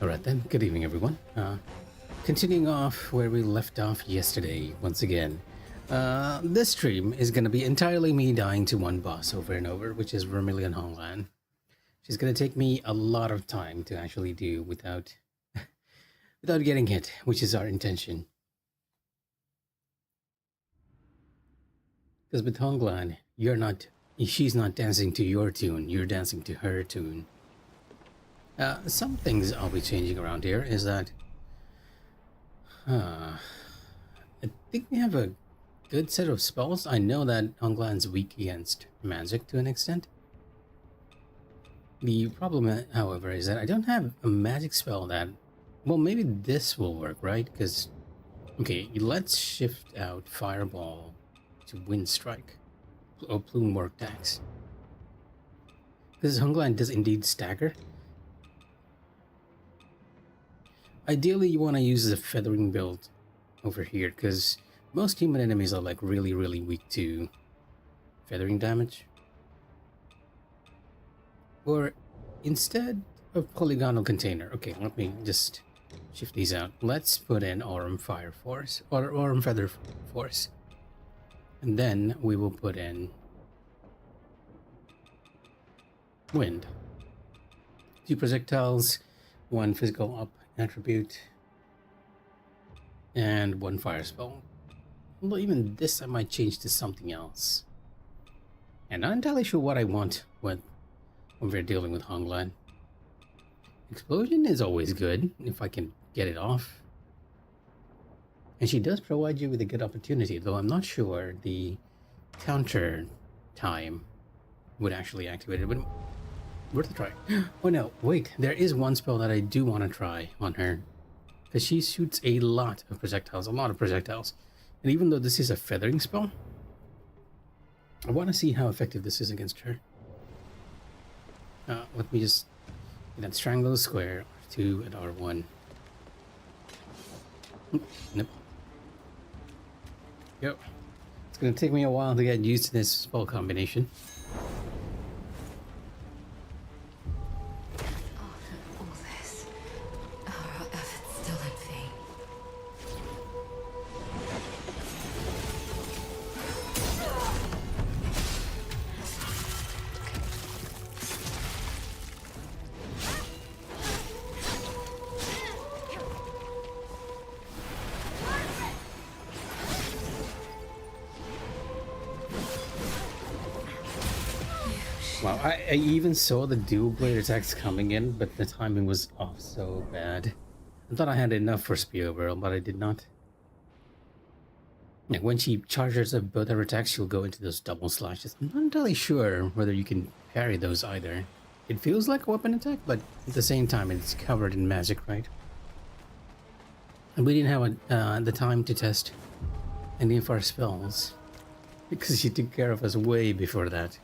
Alright then, good evening everyone. Continuing off where we left off yesterday, once again. This stream is going to be entirely me dying to one boss over and over, which is Vermillion Honglan. She's going to take me a lot of time to actually do without getting hit, which is our intention. Because with Honglan, she's not dancing to your tune, you're dancing to her tune. Some things I'll be changing around here is that I think we have a good set of spells. I know that Honglan's weak against magic to an extent. The problem, however, is that I don't have a magic spell that... Well, maybe this will work, right? Because, okay, let's shift out Fireball to Wind Strike or Plume Work Tax. Because Honglan does indeed stagger. Ideally, you want to use the feathering build over here, because most human enemies are like really weak to feathering damage. Or instead of polygonal container, okay, let me just shift these out. Let's put in Aurum Fire Force, or Aurum Feather Force. And then we will put in Wind. 2 projectiles, 1 physical up attribute, and 1 fire spell. Although even this I might change to something else. And not entirely sure what I want when we're dealing with Honglan. Explosion is always good if I can get it off. And she does provide you with a good opportunity, though I'm not sure the counter time would actually activate it, but worth a try. Oh no, wait, there is one spell that I do want to try on her. Because she shoots a lot of projectiles. And even though this is a feathering spell, I want to see how effective this is against her. Let me just get that Strangle Square, R2 and R1. Nope. Yep. It's going to take me a while to get used to this spell combination. Wow, I even saw the dual blade attacks coming in, but the timing was off so bad. I thought I had enough for Spear Whirl, but I did not. Like when she charges up both her attacks, she'll go into those double slashes. I'm not entirely sure whether you can parry those either. It feels like a weapon attack, but at the same time it's covered in magic, right? And we didn't have the time to test any of our spells, because she took care of us way before that.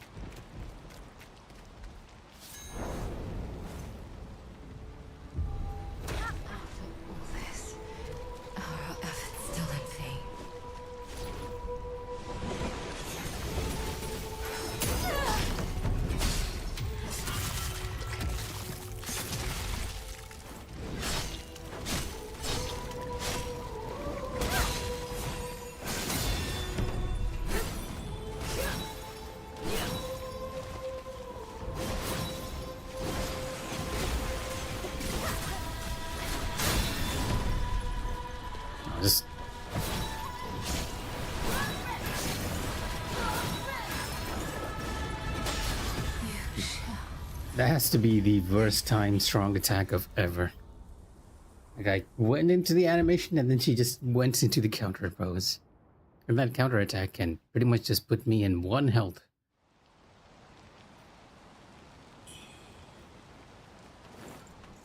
That has to be the worst time strong attack of ever. Like I went into the animation and then she just went into the counter pose. And that counter attack can pretty much just put me in 1 health.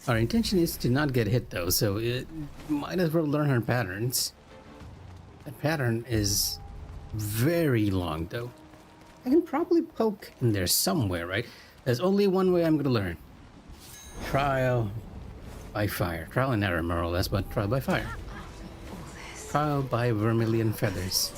Our intention is to not get hit though, so it might as well learn her patterns. That pattern is very long though. I can probably poke in there somewhere, right? There's only one way I'm gonna learn. Trial by fire. Trial and error, more or less, but trial by fire. Trial by Vermillion feathers.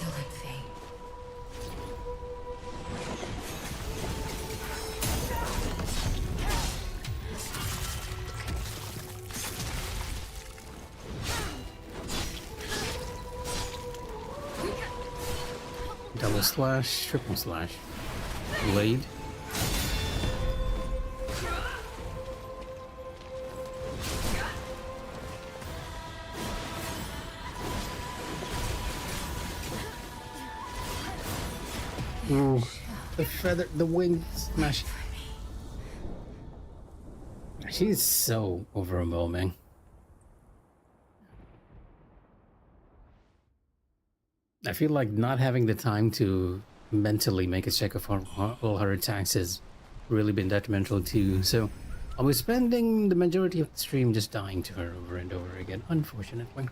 slash, triple slash. Blade. Ooh, the feather, the wing smash. She's so overwhelming. I feel like not having the time to mentally make a check of all her attacks has really been detrimental too. So I'll be spending the majority of the stream just dying to her over and over again, unfortunately.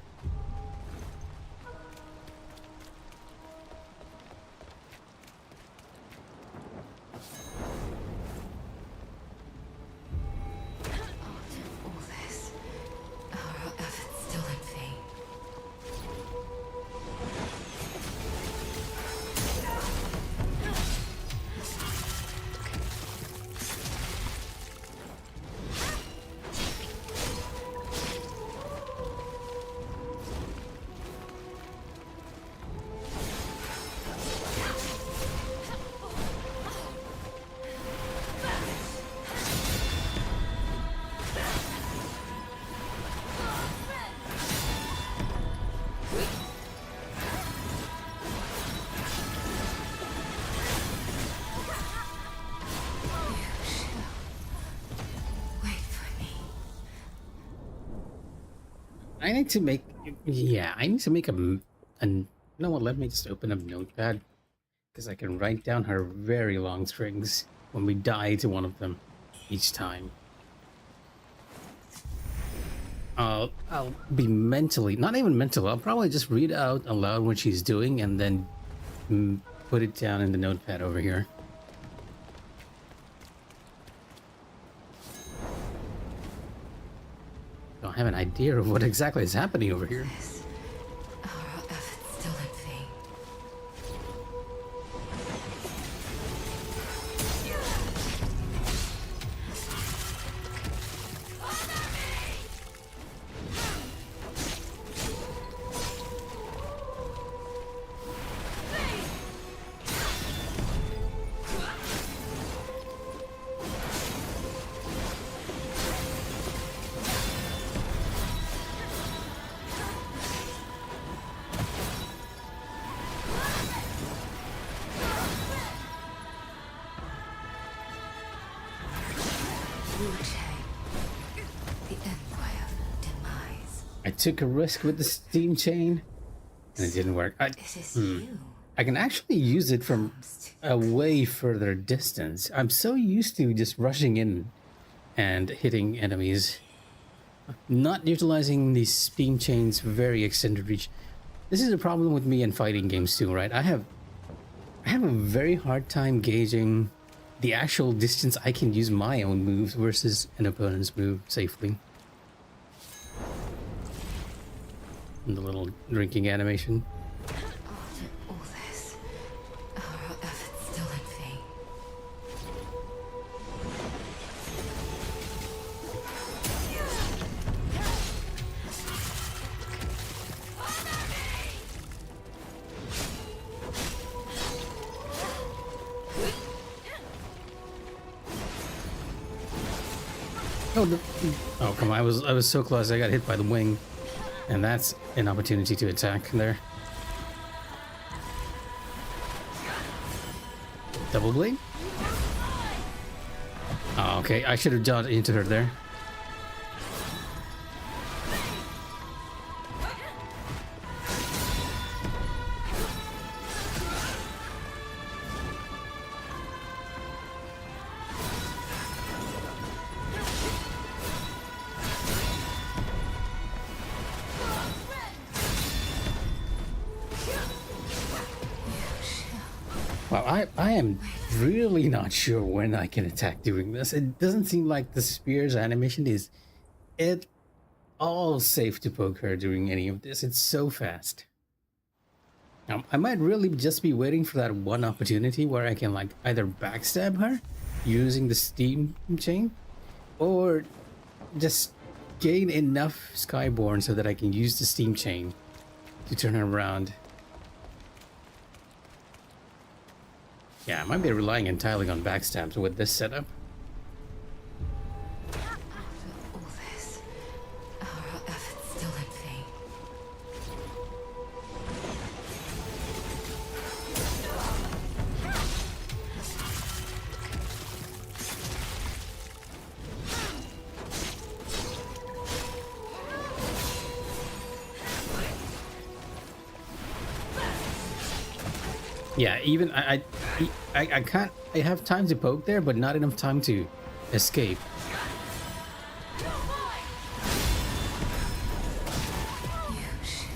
I need to make, yeah, I need to make you know what, let me just open up Notepad, because I can write down her very long strings when we die to one of them each time. I'll be mentally, not even mental, I'll probably just read out aloud what she's doing and then put it down in the Notepad over here. I have an idea of what exactly is happening over here. Our efforts still in vain. I took a risk with the steam chain and it didn't work. I can actually use it from a way further distance. I'm so used to just rushing in and hitting enemies, not utilizing the steam chain's very extended reach. This is a problem with me in fighting games too, right? I have a very hard time gauging the actual distance I can use my own moves versus an opponent's move safely. And the little drinking animation. After all this, our efforts still in vain. Oh, come on! I was so close. I got hit by the wing. And that's an opportunity to attack there. Double blade? Oh, okay. I should have dodged into her there. Wow, I am really not sure when I can attack doing this. It doesn't seem like the spear's animation is at all safe to poke her doing any of this. It's so fast. Now, I might really just be waiting for that one opportunity where I can like either backstab her using the steam chain or just gain enough Skyborn so that I can use the steam chain to turn her around. Yeah, I might be relying entirely on backstabs with this setup. After all this, are our efforts still in vain? Yeah, even I can't. I have time to poke there, but not enough time to escape.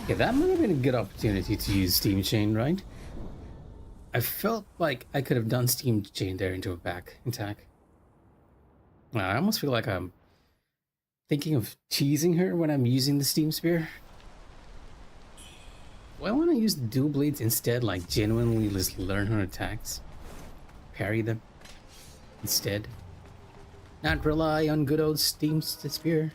Yeah, that might have been a good opportunity to use Steam Chain, right? I felt like I could have done Steam Chain there into a back attack. I almost feel like I'm thinking of cheesing her when I'm using the Steam Spear. Do I want to use the dual blades instead, like genuinely just learn her attacks? Parry them instead? Not rely on good old Steam Spear?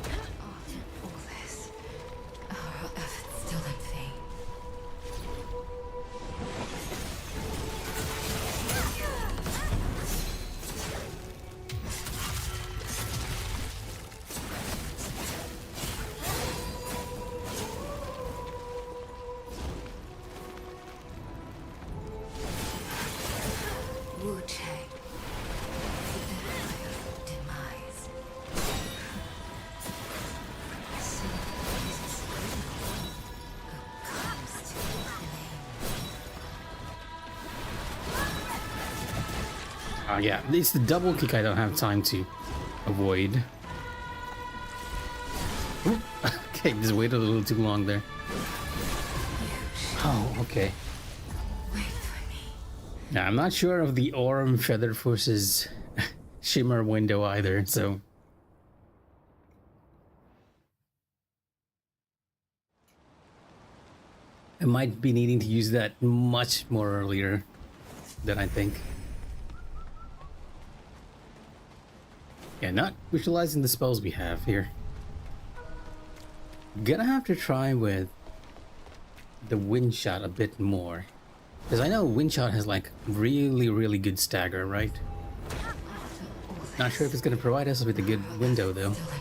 After all this, are our efforts still in vain? Wu Chang, the empire of demise. So is this who comes to blame? Yeah, it's the double kick I don't have time to avoid. Oop. Okay, just waited a little too long there. Oh, okay. Wait for me. Now, I'm not sure of the Aurum Feather Force's shimmer window either, so... I might be needing to use that much more earlier than I think. Yeah, not visualizing the spells we have here. Gonna have to try with the wind shot a bit more. Because I know wind shot has like really good stagger, right? Not sure if it's gonna provide us with a good window though. Still in vain.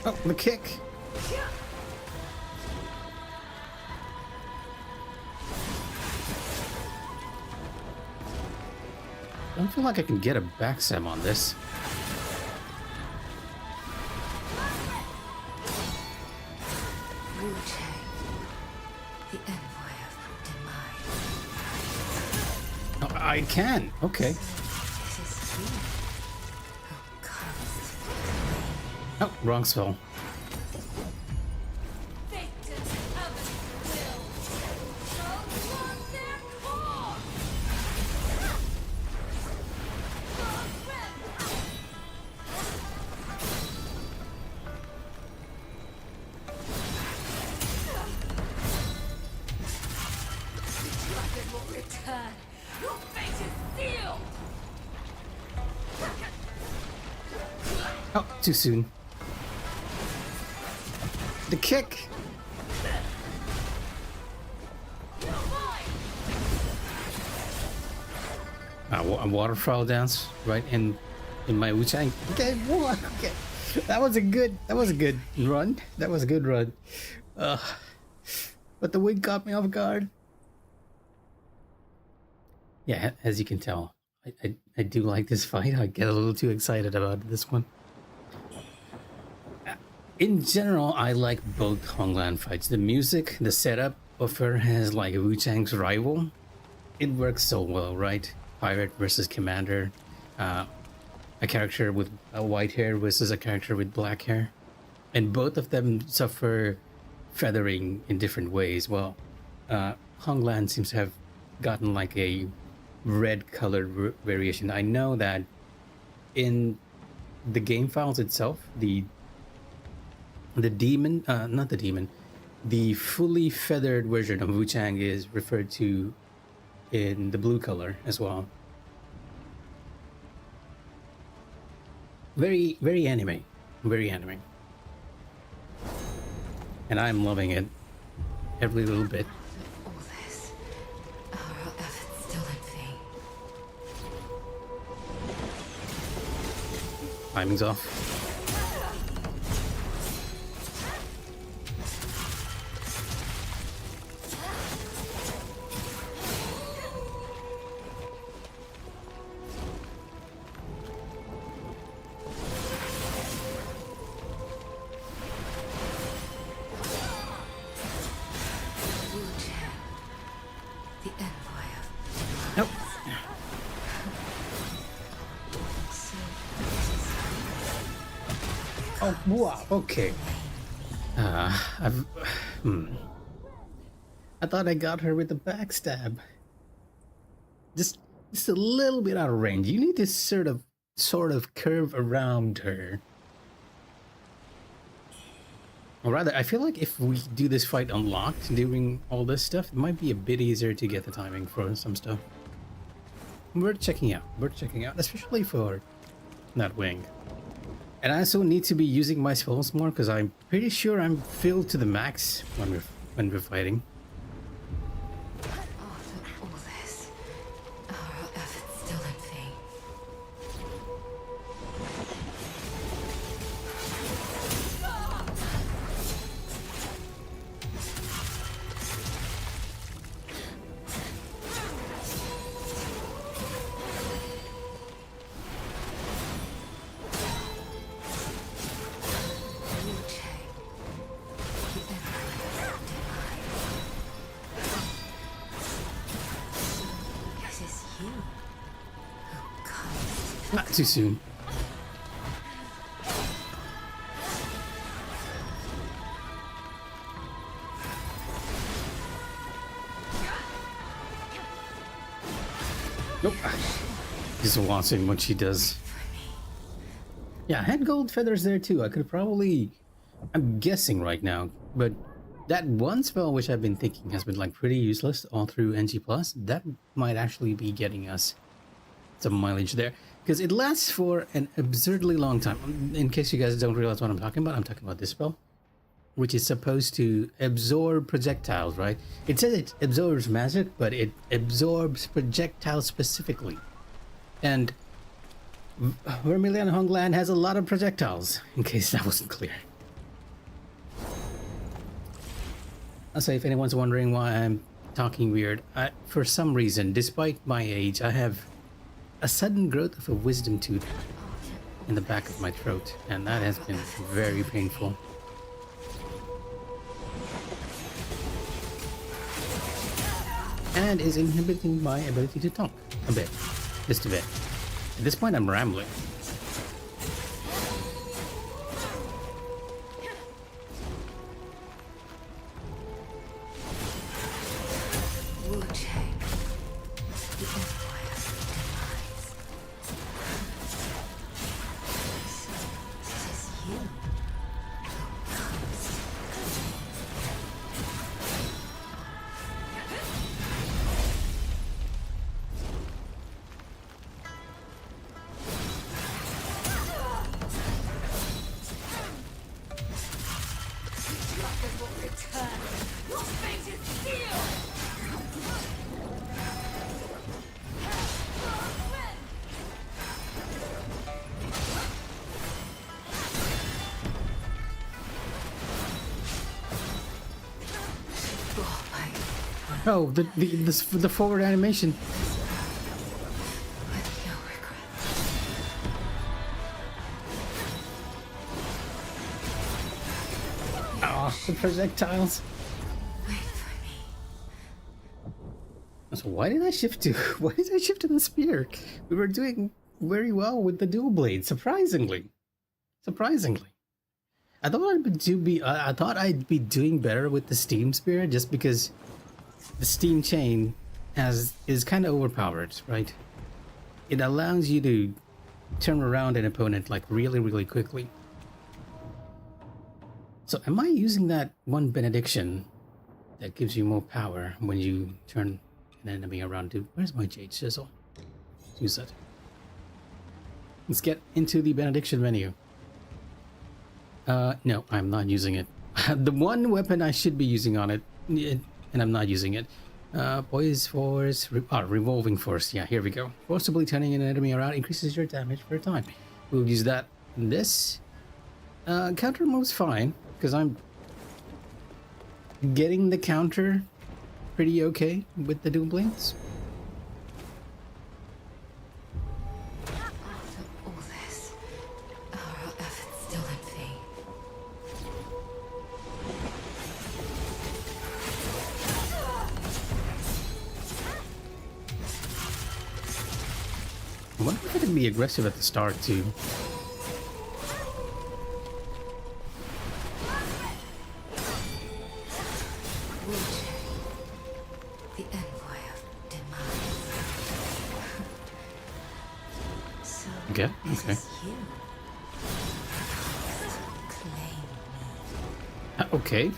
Oh, the kick! I don't feel like I can get a backstab on this. Wu Chang, the envoy of demise. Oh, I can! Okay. Is this he who comes to blame? Oh, wrong spell. Return. Your fate is sealed. Oh, too soon. The kick! A waterfall dance right in my Wu-Chang. Okay, what? Okay. That was a good run. That was a good run. But the wind caught me off guard. Yeah, as you can tell, I do like this fight. I get a little too excited about this one. In general, I like both Honglan fights. The music, the setup of her as like Wu-Chang's rival, it works so well, right? Pirate versus commander, a character with white hair versus a character with black hair, and both of them suffer feathering in different ways. Well, Honglan seems to have gotten like a red colored variation. I know that in the game files itself, the demon, not the demon, the fully feathered version of Wu Chang is referred to in the blue color as well. Very, very anime. Very anime. And I'm loving it. Every little bit. All this. Our efforts still in vain. Timing's off. The envoy of Nope. Oh, wow. Okay. I've. I thought I got her with the backstab. Just a little bit out of range. You need to sort of curve around her. Or rather, I feel like if we do this fight unlocked during all this stuff, it might be a bit easier to get the timing for some stuff. Worth checking out. Worth checking out, especially for that wing. And I also need to be using my spells more because I'm pretty sure I'm filled to the max when we're fighting. After all this, our efforts still in vain. This is you who comes. Not too soon. Nope. Just watching what she does. Yeah, I had gold feathers there too. I could probably... I'm guessing right now, but that one spell which I've been thinking has been like pretty useless all through NG+, that might actually be getting us some mileage there. Because it lasts for an absurdly long time. In case you guys don't realize what I'm talking about this spell. Which is supposed to absorb projectiles, right? It says it absorbs magic, but it absorbs projectiles specifically. And Vermillion Honglan has a lot of projectiles, in case that wasn't clear. Also, if anyone's wondering why I'm talking weird, for some reason, despite my age, I have a sudden growth of a wisdom tooth in the back of my throat, and that has been very painful. And is inhibiting my ability to talk a bit, just a bit. At this point, I'm rambling. Wu Chang, the envoy of demise. So, this is you who comes. Oh, the forward animation. With no regret. Oh, the projectiles. Wait for me. So why did I shift to the spear? We were doing very well with the dual blade, surprisingly. I thought I'd be doing better with the steam spear just because the steam chain as is kind of overpowered, right? It allows you to turn around an opponent like really quickly. So am I using that one benediction that gives you more power when you turn an enemy around? Where's my jade chisel? Let's use that. Let's get into the benediction menu. No, I'm not using it. The one weapon I should be using on it, and I'm not using it. Poise force, revolving force. Yeah, here we go. Forcibly turning an enemy around increases your damage for a time. We'll use that in this. Counter move's fine, because I'm getting the counter pretty okay with the Doom Blades. After all this, are our efforts still in vain? I wonder if I can be aggressive at the start too. The envoy of demise. So Okay, this okay. is you. Claim me. Okay.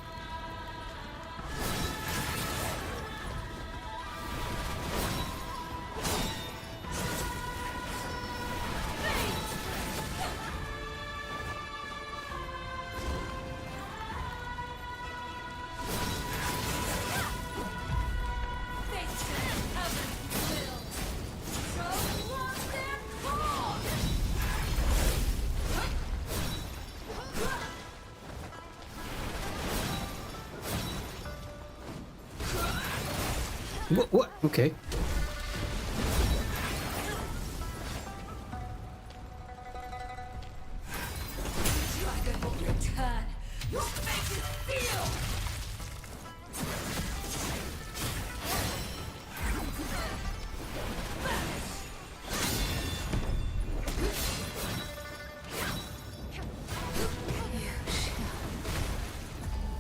What? Okay. Dragon will return. Your fate is sealed.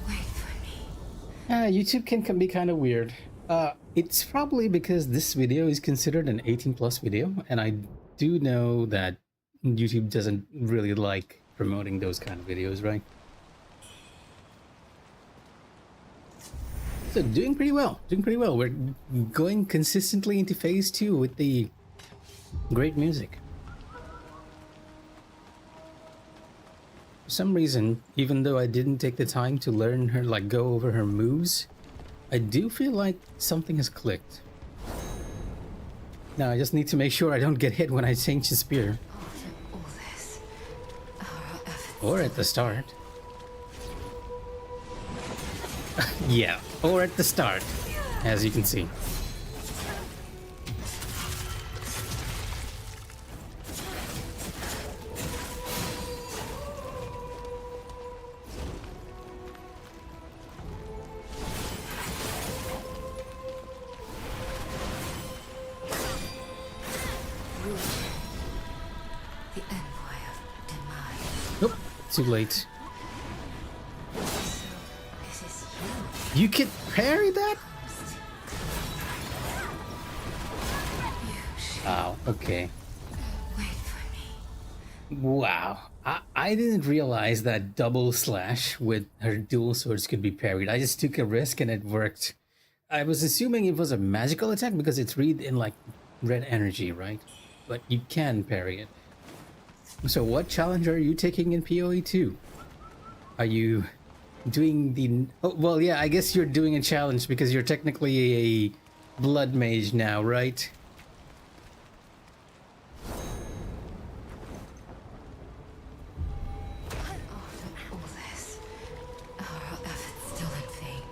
Wait for me. YouTube can be kind of weird. It's probably because this video is considered an 18+ video, and I do know that YouTube doesn't really like promoting those kind of videos, right? So doing pretty well, We're going consistently into phase 2 with the great music. For some reason, even though I didn't take the time to learn her, like go over her moves, I do feel like something has clicked. Now I just need to make sure I don't get hit when I change the spear. After all this, are our efforts Or at the start. Yeah, or at the start, as you can see. the envoy of demise. Nope, too late. So this is you. You can parry that? Wow, okay. Wait for me. Wow. I didn't realize that double slash with her dual swords could be parried. I just took a risk and it worked. I was assuming it was a magical attack because it's read in like red energy, right? But you can parry it. So what challenge are you taking in PoE 2? Are you doing the... Oh, well, yeah, I guess you're doing a challenge because you're technically a blood mage now, right? After all this, are our efforts still in vain?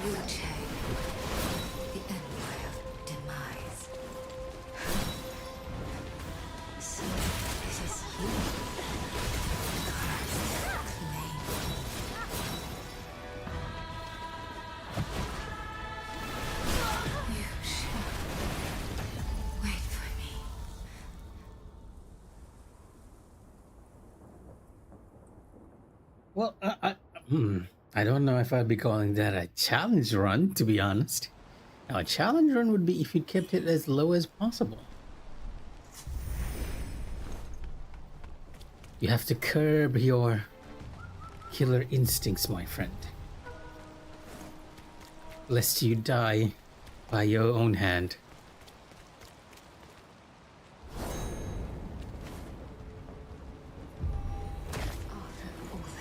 Wu-Che, Well, I don't know if I'd be calling that a challenge run, to be honest. Now, a challenge run would be if you kept it as low as possible. You have to curb your killer instincts, my friend. Lest you die by your own hand. All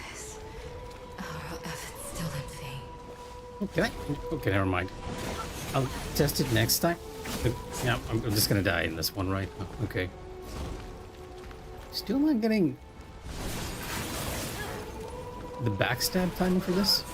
this. Our efforts still in vain. Okay, okay, never mind. I'll test it next time. Yeah, I'm just gonna die in this one, right? Okay. Still not getting the backstab timing for this.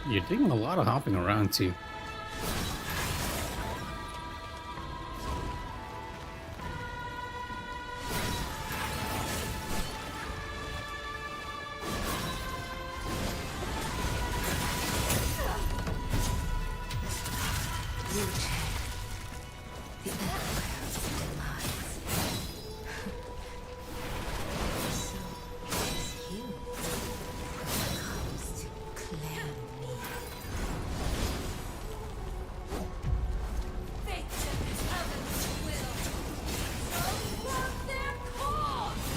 You're doing a lot of hopping around too. The empire of demise. So it's you who comes to claim me. Fate and heaven's will. So love their cause.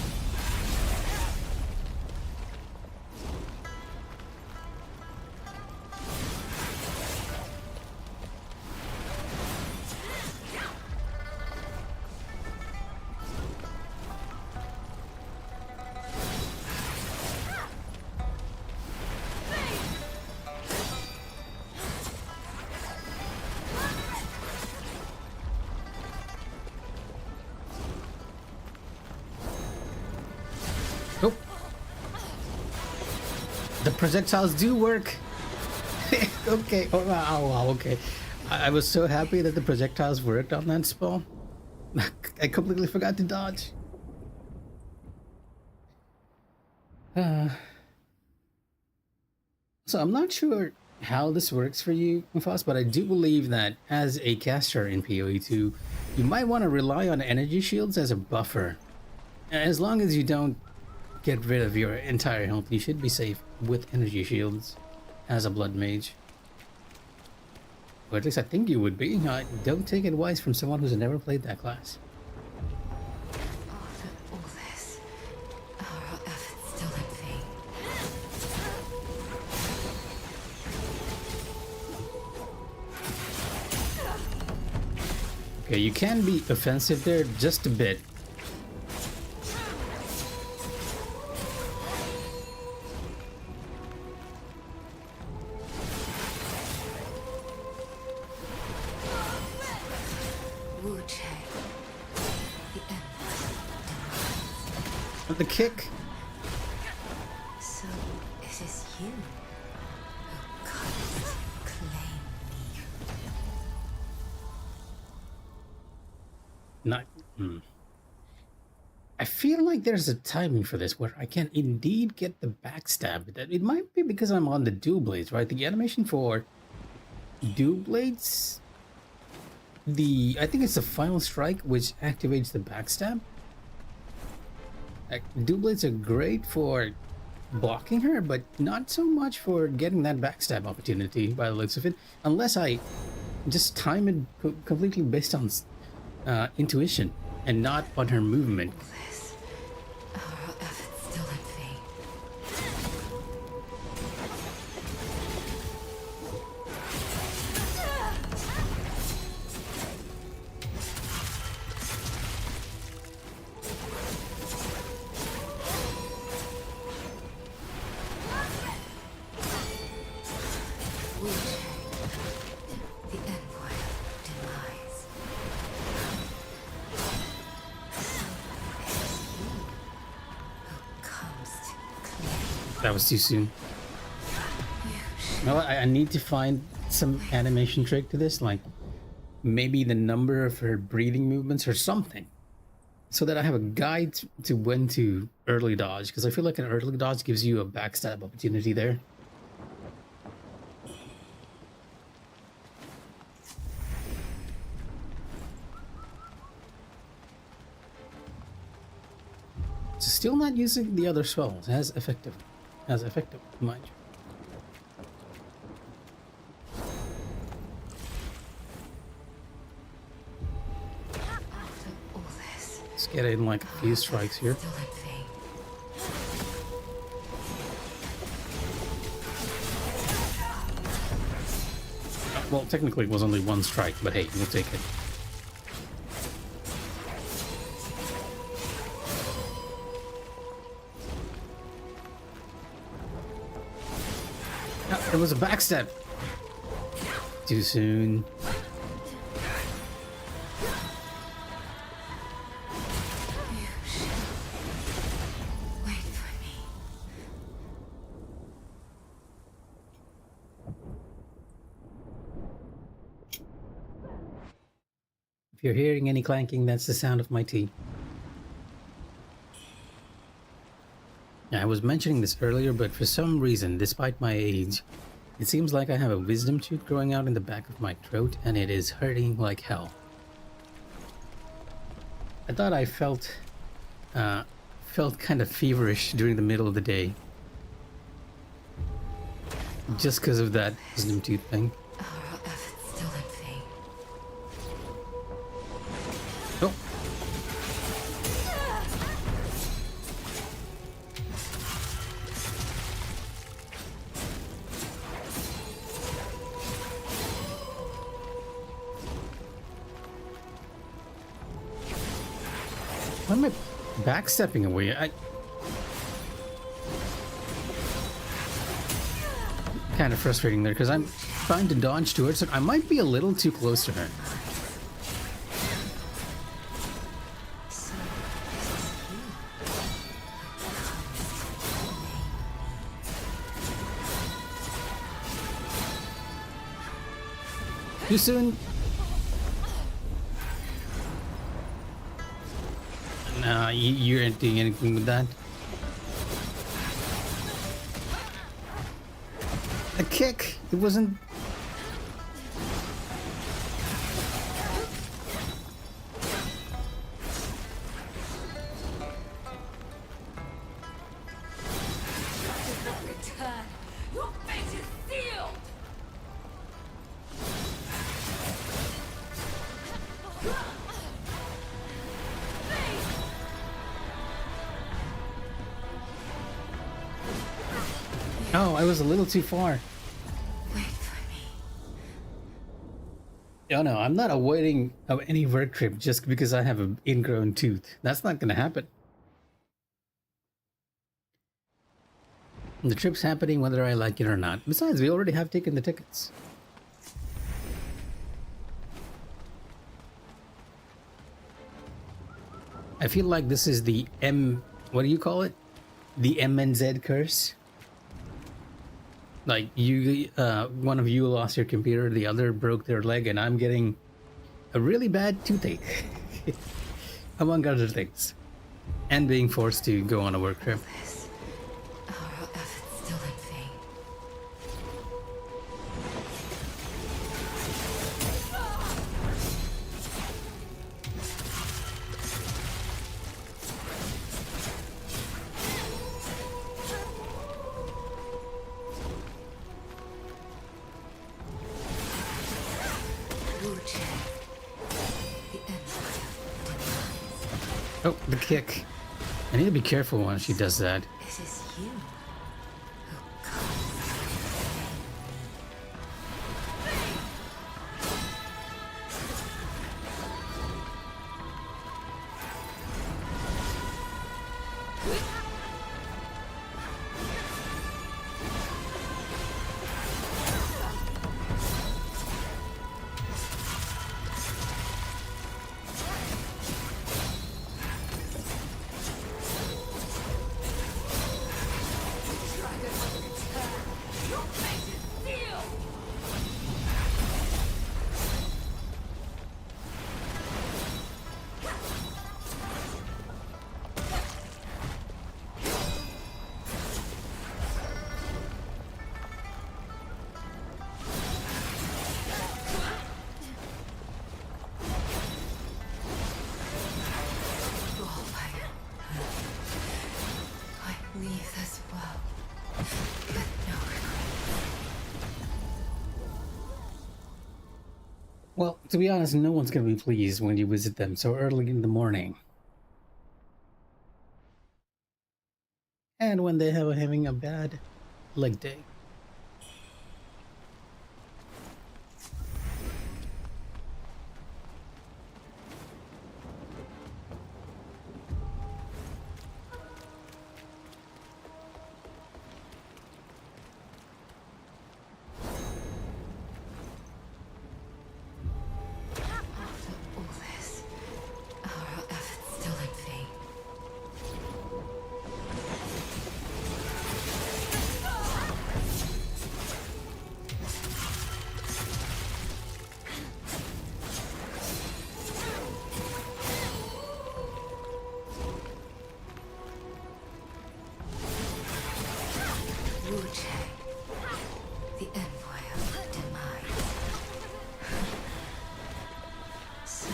Oh, the projectiles do work. Okay. Oh, wow. Okay. I was so happy that the projectiles worked on that spell. I completely forgot to dodge. So I'm not sure how this works for you, Mufas, but I do believe that as a caster in PoE2, you might want to rely on energy shields as a buffer. As long as you don't get rid of your entire health, you should be safe with energy shields as a blood mage. Or at least I think you would be. Don't take advice from someone who's never played that class. After all this, our efforts still in vain. Okay, you can be offensive there just a bit. The kick. So it is you who comes to claim me. Not. I feel like there's a timing for this where I can indeed get the backstab. That it might be because I'm on the dual blades, right? The animation for dual blades. I think it's the final strike which activates the backstab. Like, dual blades are great for blocking her, but not so much for getting that backstab opportunity by the looks of it. Unless I just time it completely based on intuition and not on her movement. All this, our efforts still in vain. The empire of demise. Comes to claim. That was too soon. No, I need to find some animation trick to this, like maybe the number of her breathing movements or something so that I have a guide to when to early dodge, because I feel like an early dodge gives you a backstab opportunity there. Still not using the other spells as effective, mind you. Let's get in like a few strikes here. Well, technically it was only one strike, but hey, we'll take it. Ah, it was a backstab. Too soon. If you're hearing any clanking, that's the sound of my tea. I was mentioning this earlier, but for some reason, despite my age, it seems like I have a wisdom tooth growing out in the back of my throat, and it is hurting like hell. I thought I felt kind of feverish during the middle of the day, just because of that wisdom tooth thing. Oh. Why am I backstepping away? Kind of frustrating there because I'm trying to dodge towards her. I might be a little too close to her. Too soon. Nah, you aren't doing anything with that. A kick. It wasn't. Return. Your fate is sealed. Oh, I was a little too far. Wait for me. Oh no, I'm not avoiding any work trip just because I have an ingrown tooth. That's not gonna happen. The trip's happening whether I like it or not. Besides, we already have taken the tickets. I feel like this is the what do you call it? The MNZ curse. Like you, one of you lost your computer, the other broke their leg, and I'm getting a really bad toothache, among other things, and being forced to go on a work trip. Our efforts still in vain. Oh, the kick. I need to be careful when she does that. This is you. Well, to be honest, no one's gonna be pleased when you visit them so early in the morning. And when they have having a bad leg day. After all this, are our efforts still in vain? Wu Chang, the envoy of demise. So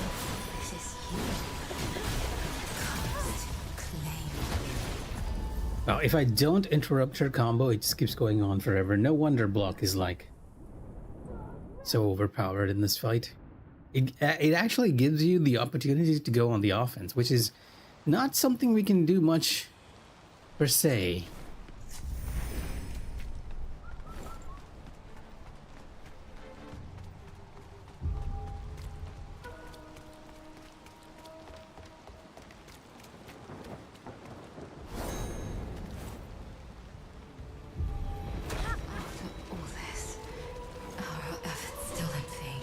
this is you who comes to claim me. Well, if I don't interrupt her combo, it just keeps going on forever. No wonder Block is like so overpowered in this fight. It actually gives you the opportunity to go on the offense, which is not something we can do much per se. After all this, are our efforts still in vain?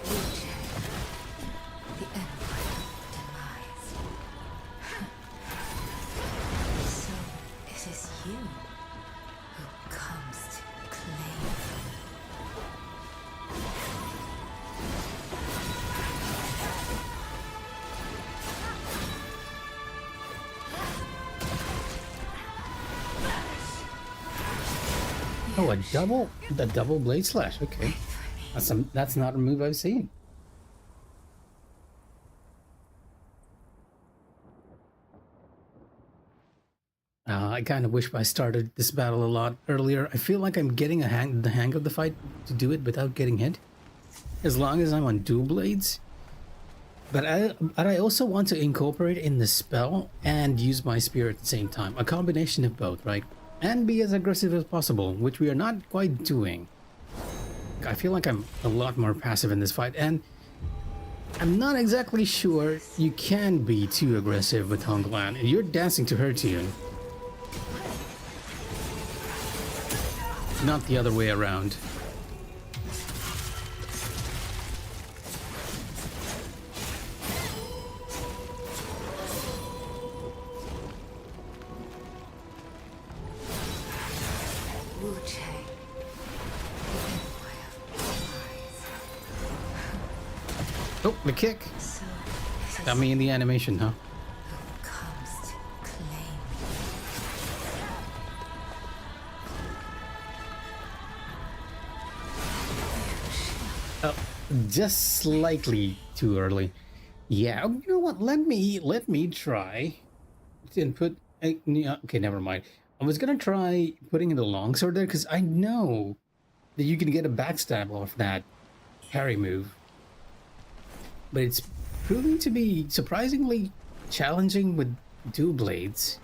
Wu Chang, the envoy of demise. So it is you who comes to claim me. Oh, the double blade slash. Okay, that's not a move I've seen. I kind of wish I started this battle a lot earlier. I feel like I'm getting the hang of the fight to do it without getting hit, as long as I'm on dual blades. But I also want to incorporate in the spell and use my spear at the same time. A combination of both, right? And be as aggressive as possible, which we are not quite doing. I feel like I'm a lot more passive in this fight, and I'm not exactly sure you can be too aggressive with Honglan. You're dancing to her tune. Not the other way around. Wu Chang, the envoy of demise. Oh, the kick. So it Got is me in the animation, huh? who comes to claim me. Oh, just slightly too early. Yeah, you know what? Let me try and put. Yeah, okay, never mind. I was gonna try putting in the longsword there because I know that you can get a backstab off that parry move, but it's proving to be surprisingly challenging with dual blades.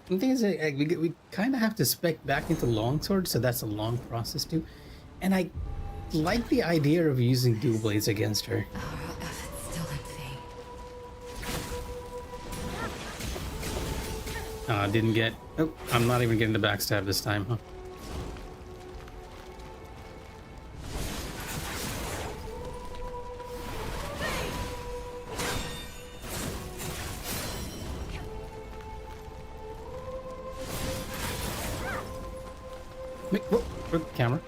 The thing is, we kind of have to spec back into longsword, so that's a long process too. And I like the idea of using dual blades against her. Are our efforts still in vain? Didn't get. Oh, I'm not even getting the backstab this time, huh? Whoa, camera.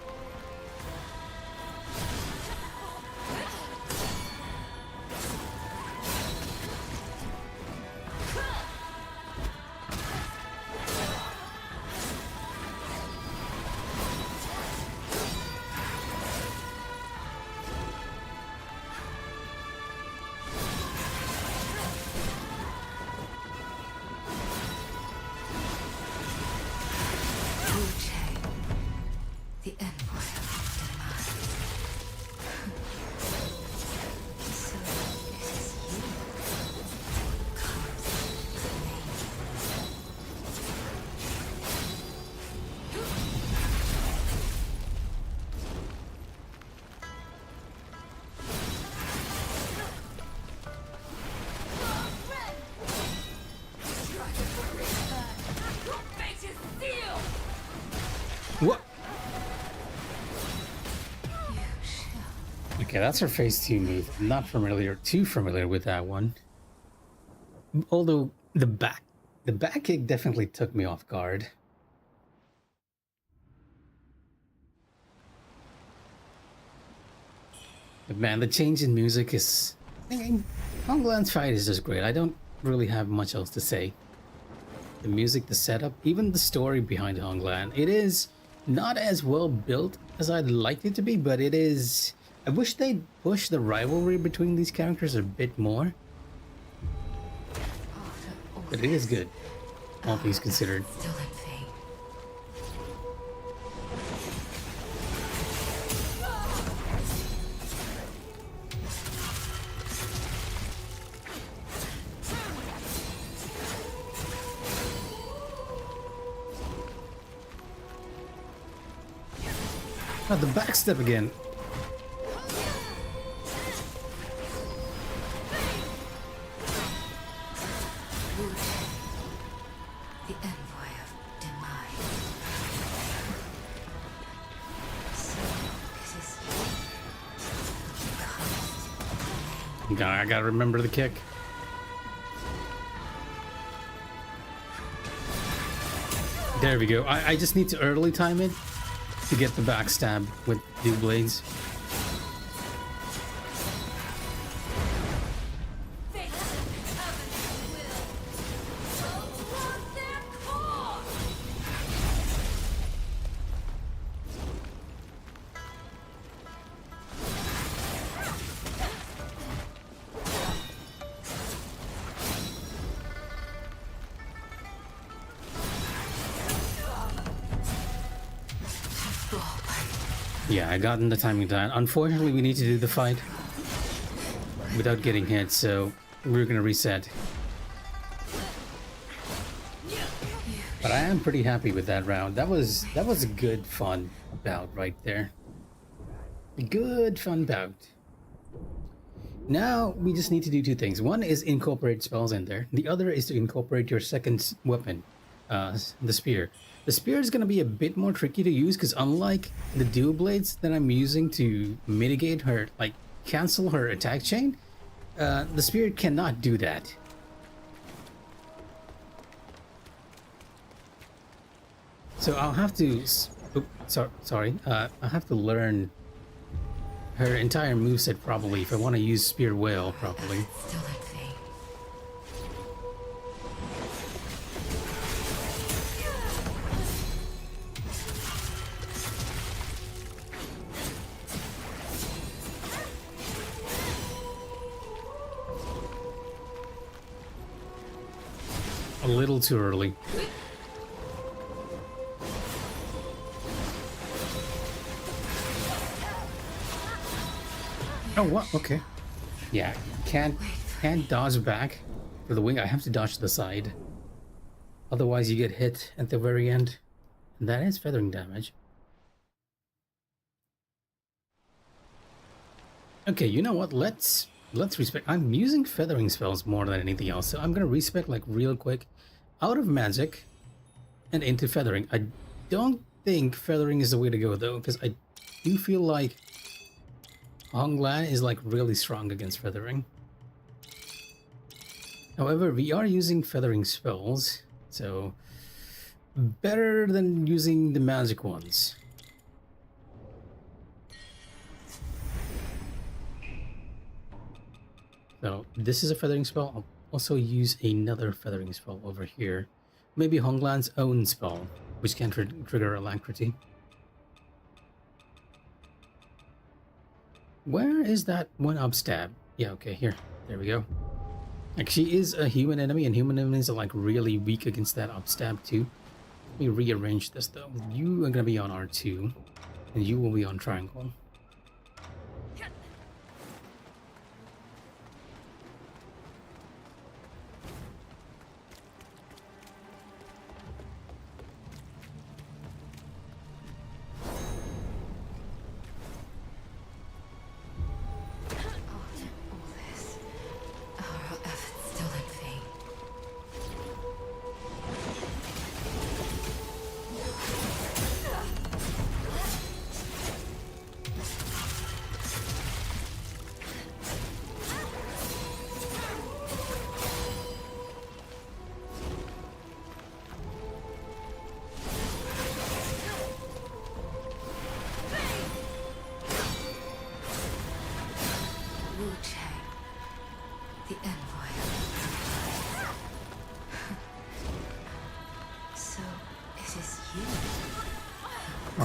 Okay, that's her phase 2 move. I'm not too familiar with that one. Although the back kick definitely took me off guard. But man, the change in music is... I mean, Honglan's fight is just great. I don't really have much else to say. The music, the setup, even the story behind Honglan. It is not as well built as I'd like it to be, but it is... I wish they'd push the rivalry between these characters a bit more. But it is good, all things considered. Still in vain. Oh, the backstep again. The envoy of demise. So this is I gotta remember the kick. There we go. I just need to early time it to get the backstab with dual blades. Yeah, I got in the timing down. Unfortunately, we need to do the fight without getting hit, so we're gonna reset. But I am pretty happy with that round. That was a good fun bout right there. A good fun bout. Now we just need to do two things. One is incorporate spells in there. The other is to incorporate your second weapon, the spear. The spear is going to be a bit more tricky to use because unlike the dual blades that I'm using to mitigate her, like cancel her attack chain, the spear cannot do that. So I'll have to, I'll have to learn her entire moveset probably if I want to use spear whale properly. still in vain. A little too early. Oh, what? Okay. Yeah, can't dodge back for the wing. I have to dodge to the side. Otherwise, you get hit at the very end. And that is feathering damage. Okay, you know what? Let's respect. I'm using feathering spells more than anything else, so I'm gonna respec like real quick, out of magic, and into feathering. I don't think feathering is the way to go though, because I do feel like Honglan is like really strong against feathering. However, we are using feathering spells, so better than using the magic ones. So this is a feathering spell. I'll also use another feathering spell over here. Maybe Honglan's own spell, which can trigger alacrity. Where is that one up stab? Yeah, okay, here. There we go. Like, she is a human enemy, and human enemies are like really weak against that up stab too. Let me rearrange this though. You are gonna be on R2, and you will be on triangle. Our efforts still in vain.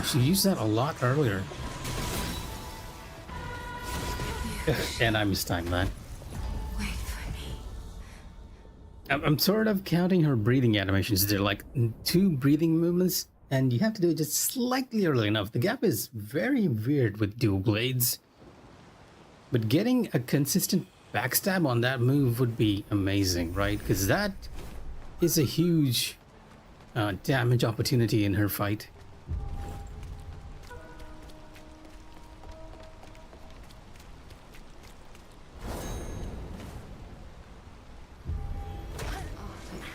Oh, she used that a lot earlier. And I mistimed that. Wait for me. I'm sort of counting her breathing animations. They're like 2 breathing movements, and you have to do it just slightly early enough. The gap is very weird with dual blades. But getting a consistent backstab on that move would be amazing, right? Because that is a huge damage opportunity in her fight.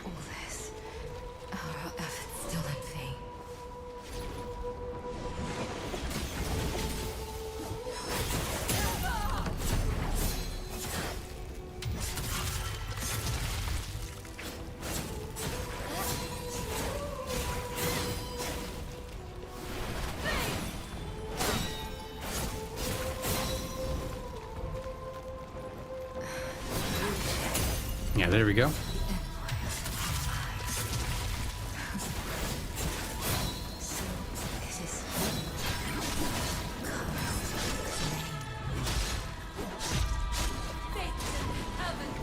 All this. Our efforts still in vain. Yeah, there we go. This is fate and heaven's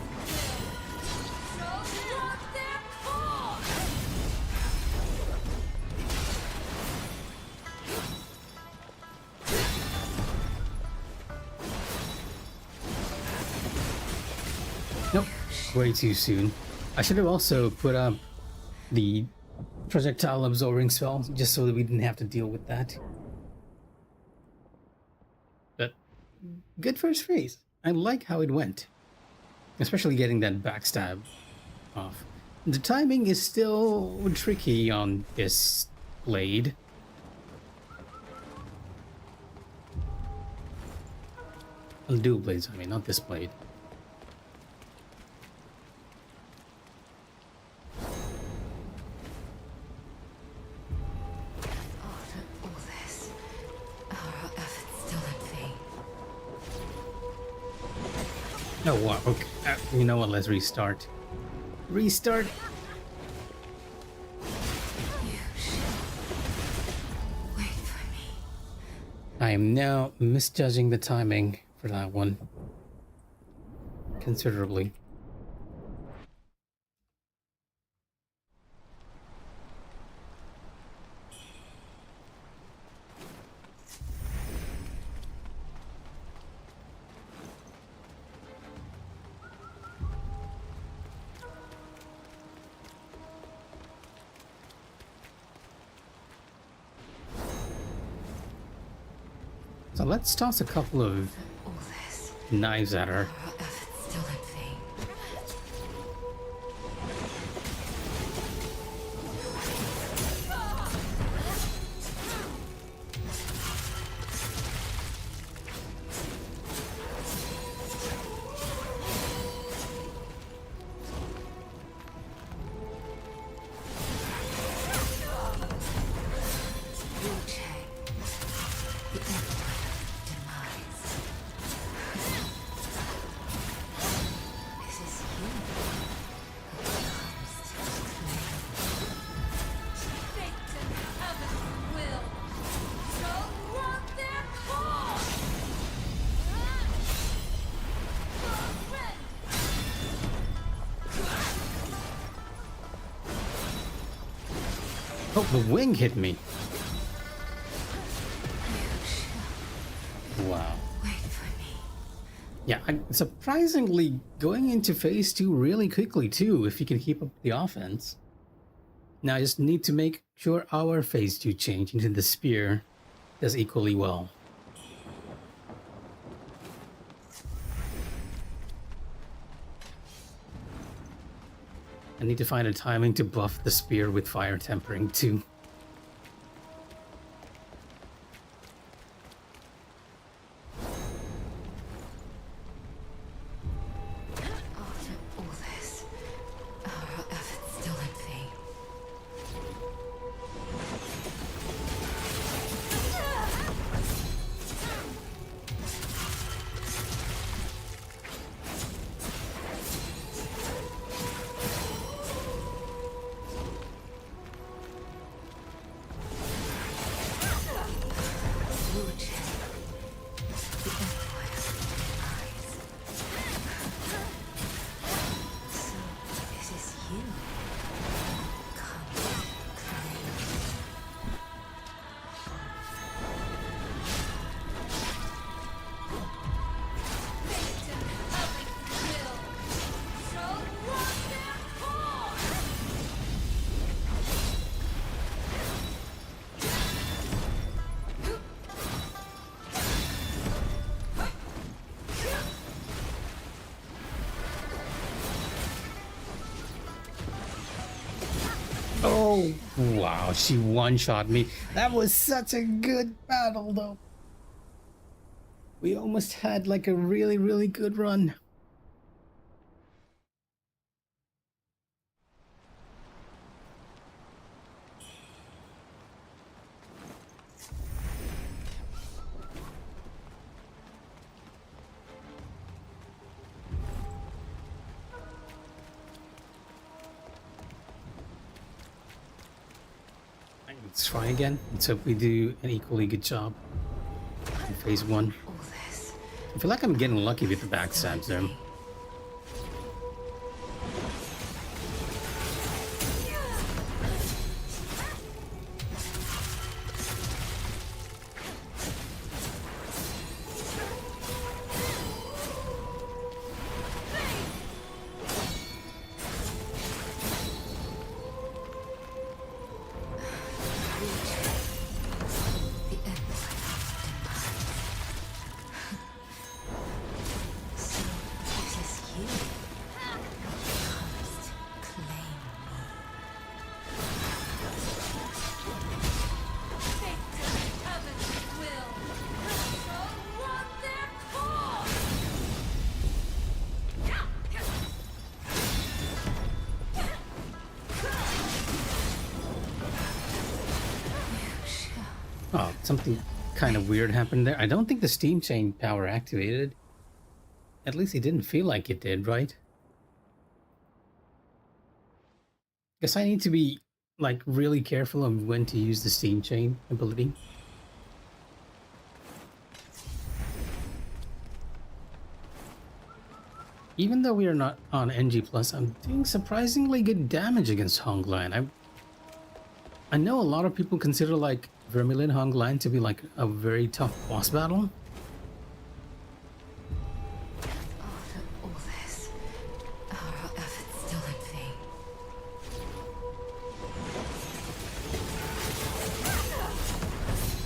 will. So what their call. Nope, way too soon. I should have also put up the projectile absorbing spell just so that we didn't have to deal with that. But good first phase. I like how it went, especially getting that backstab off. The timing is still tricky on this blade. On dual blades, I mean, not this blade. After all this, our efforts still in vain. Oh, wow. Okay. You know what? Let's restart. Restart. You shall wait for me. I am now misjudging the timing for that one considerably. So let's toss a couple of All this, knives at her. our efforts still in vain. Oh, the wing hit me. Wow. Wait for me. Yeah, surprisingly going into phase 2 really quickly too, if you can keep up the offense. Now I just need to make sure our phase 2 change into the spear does equally well. I need to find a timing to buff the spear with fire tempering too. After all this, our efforts still in vain. The Empire dies. So it is you. Come, claim. Victim of its will. So run their course. Oh, wow, she one-shot me. That was such a good battle, though. We almost had like a really, really good run. Let's try again. Let's hope we do an equally good job in phase 1. All this. I feel like I'm getting lucky with the backstabs there. The Empire demise. So it is you. Comest claim me. Victim of its will. So run their course. Oh, something kind of weird happened there. I don't think the steam chain power activated. At least it didn't feel like it did, right? Guess I need to be like really careful of when to use the steam chain ability. Even though we are not on NG+, I'm doing surprisingly good damage against Honglan. I know a lot of people consider like Vermillion Honglan to be like a very tough boss battle. After all this, are our efforts still in vain?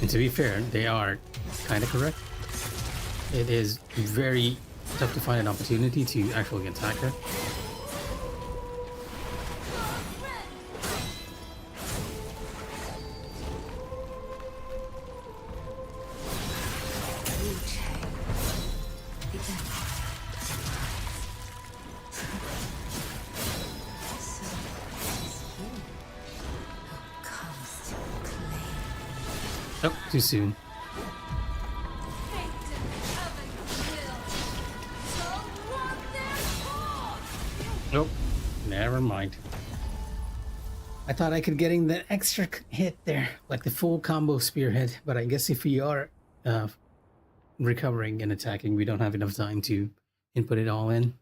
And to be fair, they are kind of correct. It is very tough to find an opportunity to actually attack her. Oh, too soon. Nope, never mind. I thought I could get in that extra hit there, like the full combo spearhead, but I guess if we are recovering and attacking, we don't have enough time to input it all in.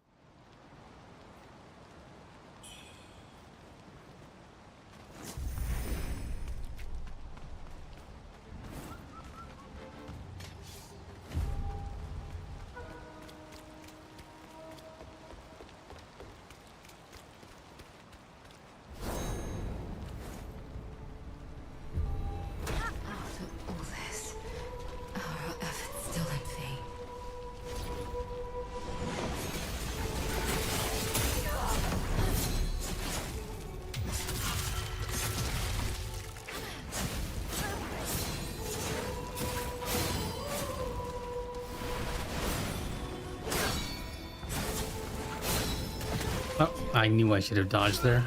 Oh, I knew I should have dodged there.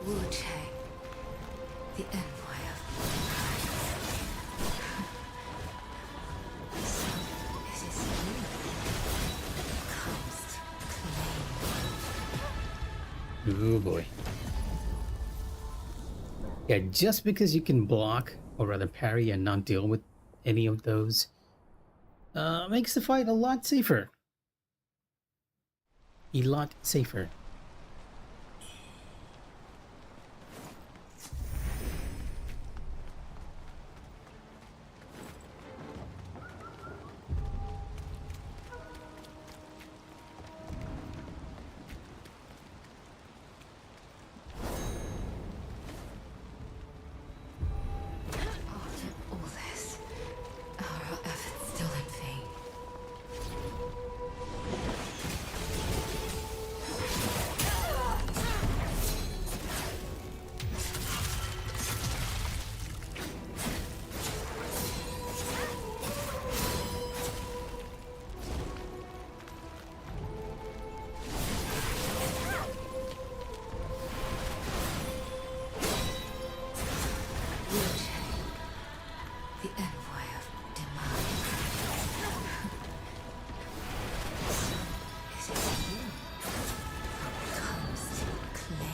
Wu Chang, the Empire. So it is you who comes to claim. Oh boy. Yeah, just because you can block, or rather parry and not deal with any of those, Makes the fight a lot safer. A lot safer. After all this, are our efforts still in vain? The envoy of demise. Is it you who comes to claim me?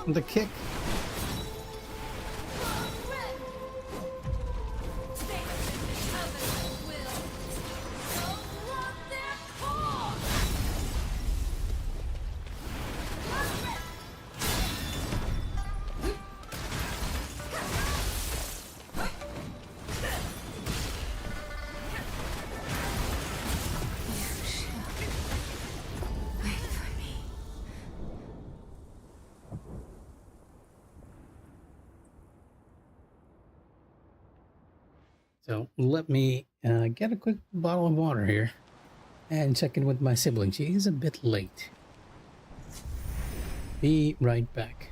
The kick. Wait for me. So let me get a quick bottle of water here and check in with my sibling. She is a bit late. Be right back.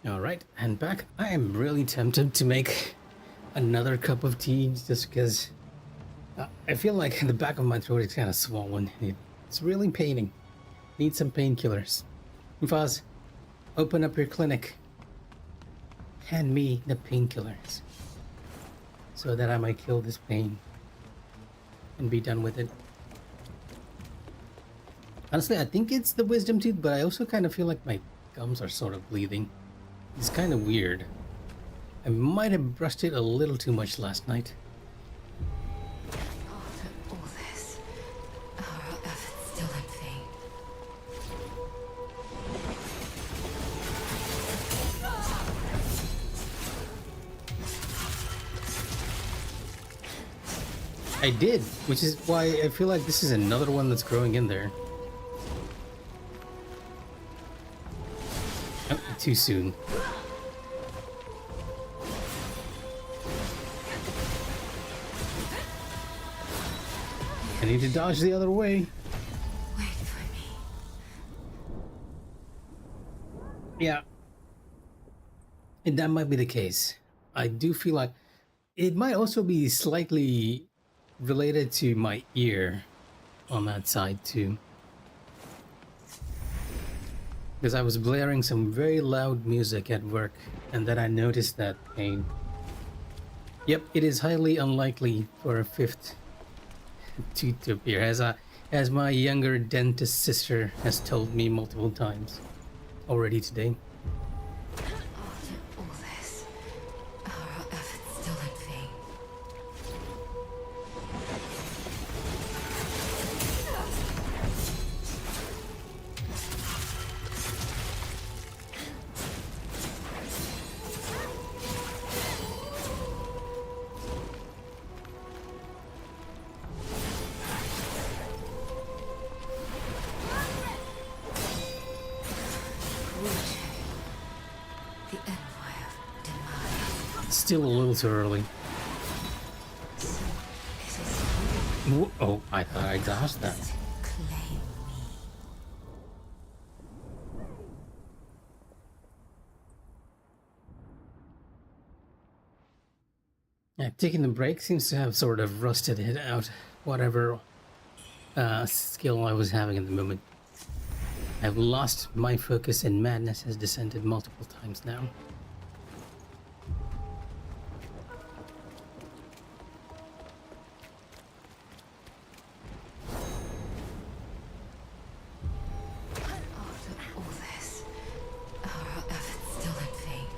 Alright, and back. I am really tempted to make another cup of tea just because I feel like the back of my throat is kind of swollen. It's really paining. Need some painkillers. Faz, open up your clinic. Hand me the painkillers so that I might kill this pain and be done with it. Honestly, I think it's the wisdom tooth, but I also kind of feel like my gums are sort of bleeding. It's kind of weird. I might have brushed it a little too much last night. After all this, our efforts still in vain. I did, which is why I feel like this is another one that's growing in there. Oh, too soon. I need to dodge the other way. Wait for me. Yeah. And that might be the case. I do feel like it might also be slightly related to my ear on that side too. Because I was blaring some very loud music at work and then I noticed that pain. Yep, it is highly unlikely for a fifth tooth to appear, as my younger dentist sister has told me multiple times already today. After all this, our efforts still in vain. The envoy of demise. Still a little too early. So it is you Oh, I thought I dodged that. who claim me. Yeah, taking the break seems to have sort of rusted it out, whatever skill I was having at the moment. I've lost my focus and madness has descended multiple times now. After all this, our efforts still in vain.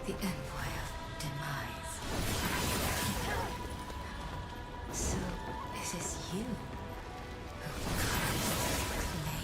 The envoy of demise. So it is you who claim me.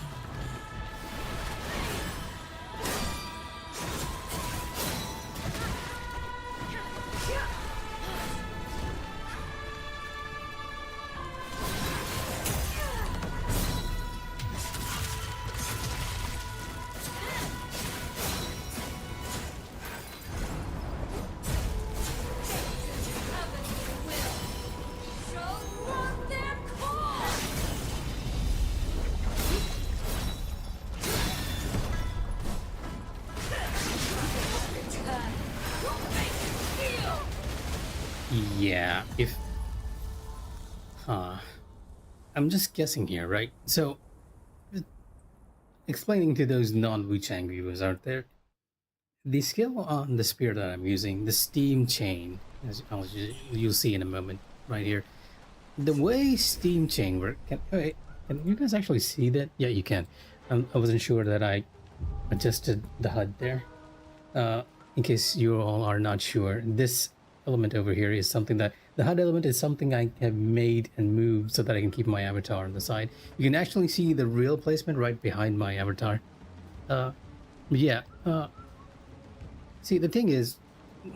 Yeah, if... I'm just guessing here, right? So, explaining to those non-Wuchang viewers out there, the skill on the spear that I'm using, the steam chain, as you'll see in a moment, right here. The way steam chain work, wait, can you guys actually see that? Yeah, you can. I wasn't sure that I adjusted the HUD there. In case you all are not sure, this element over here is something that the HUD element is something I have made and moved so that I can keep my avatar on the side. You can actually see the real placement right behind my avatar. Yeah. See, the thing is,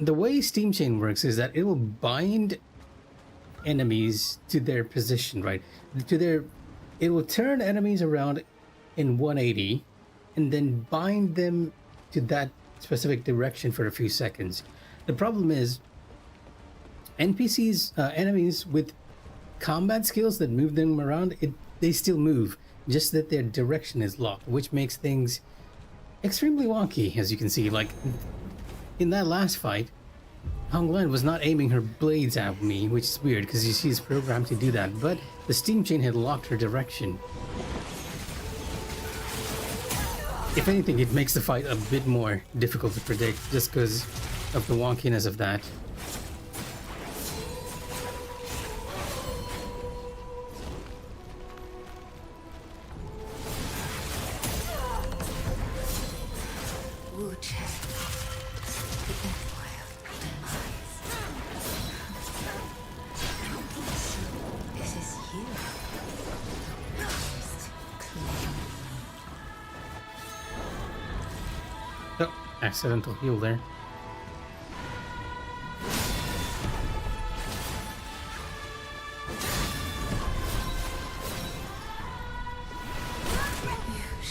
the way Steam Chain works is that it will bind enemies to their position, right? To their, it will turn enemies around in 180 and then bind them to that specific direction for a few seconds. The problem is NPCs, enemies with combat skills that move them around, they still move, just that their direction is locked, which makes things extremely wonky, as you can see. Like in that last fight, Honglan was not aiming her blades at me, which is weird because she's programmed to do that, but the steam chain had locked her direction. If anything, it makes the fight a bit more difficult to predict just because of the wonkiness of that. Oh, accidental heal there.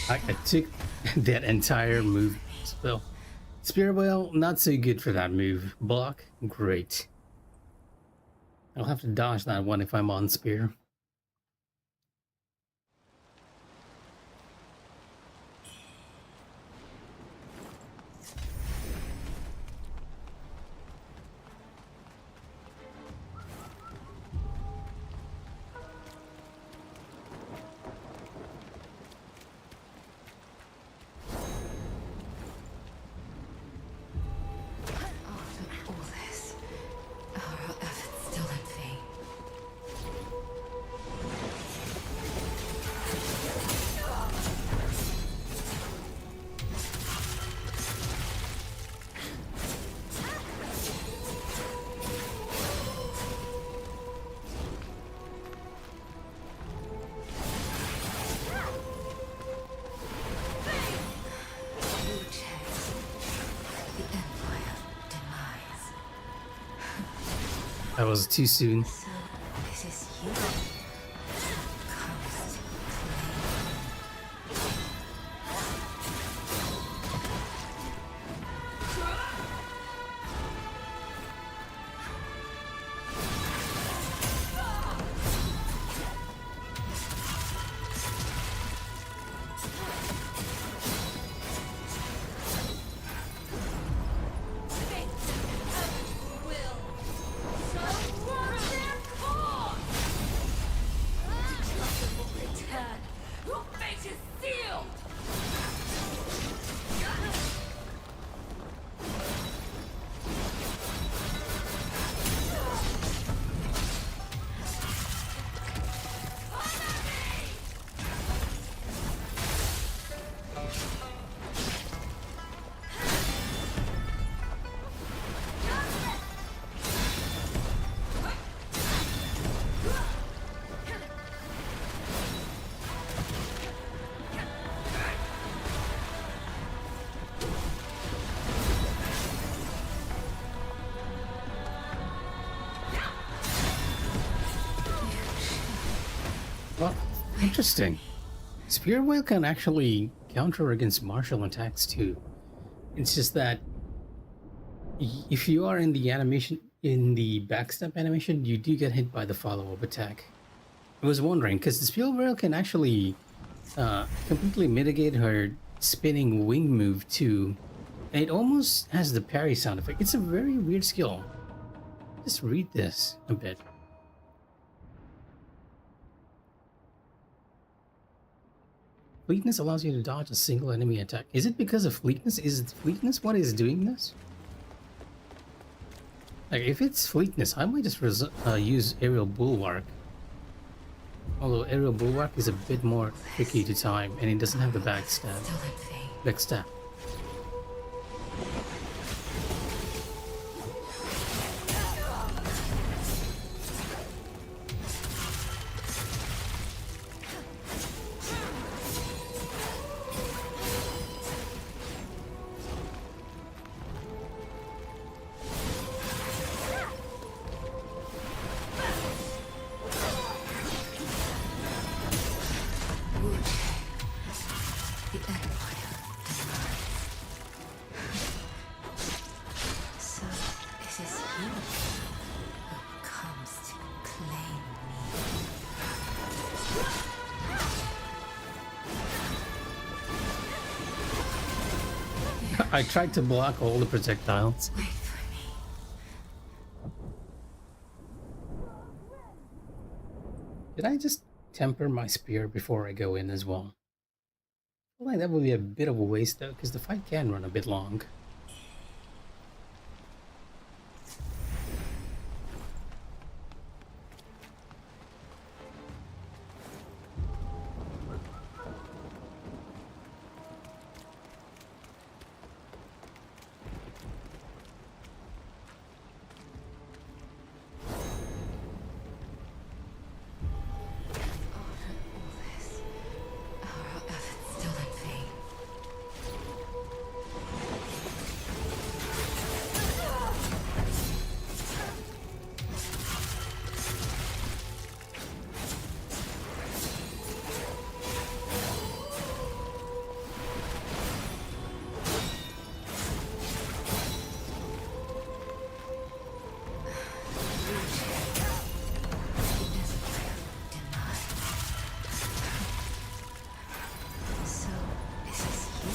I took that entire move spell. Spear Whale, not so good for that move. Block, great. I'll have to dodge that one if I'm on Spear. That was too soon. So, this is you. Cursed will. So from their core. Nothing will return. Your fate is sealed. Well, interesting. Spear Whale can actually counter against martial attacks too. It's just that if you are in the animation, in the backstep animation, you do get hit by the follow-up attack. I was wondering, because the Spear Whale can actually completely mitigate her spinning wing move too. And it almost has the parry sound effect. It's a very weird skill. Just read this a bit. Fleetness allows you to dodge a single enemy attack. Is it because of fleetness? Is fleetness what is doing this? Like, if it's fleetness, I might just use aerial bulwark. Although aerial bulwark is a bit more tricky to time, and it doesn't have the backstab. Backstab. I tried to block all the projectiles. Wait for me. Did I just temper my spear before I go in as well? I feel like that would be a bit of a waste though, because the fight can run a bit long. Our efforts still in vain. So, is this you?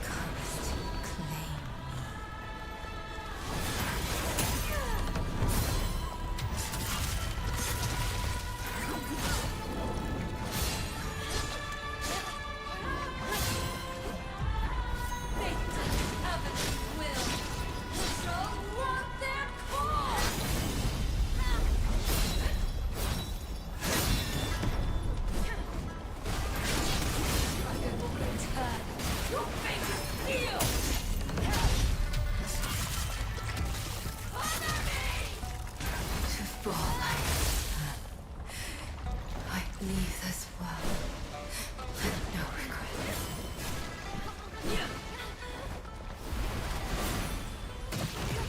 Comest claim me. Heaven's will. So loud their call. Dragon will return. Your fate is sealed. Honor me! To fall like I leave this world with no regret.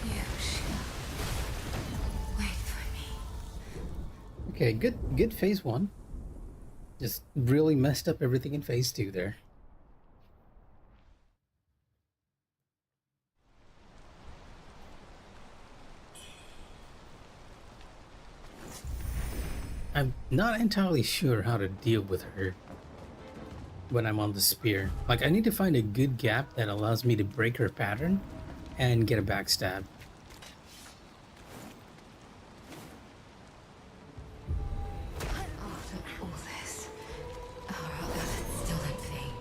You shall wait for me. Okay, good phase 1. Just really messed up everything in phase 2 there. I'm not entirely sure how to deal with her when I'm on the spear. Like, I need to find a good gap that allows me to break her pattern and get a backstab. After all this, our efforts still in vain.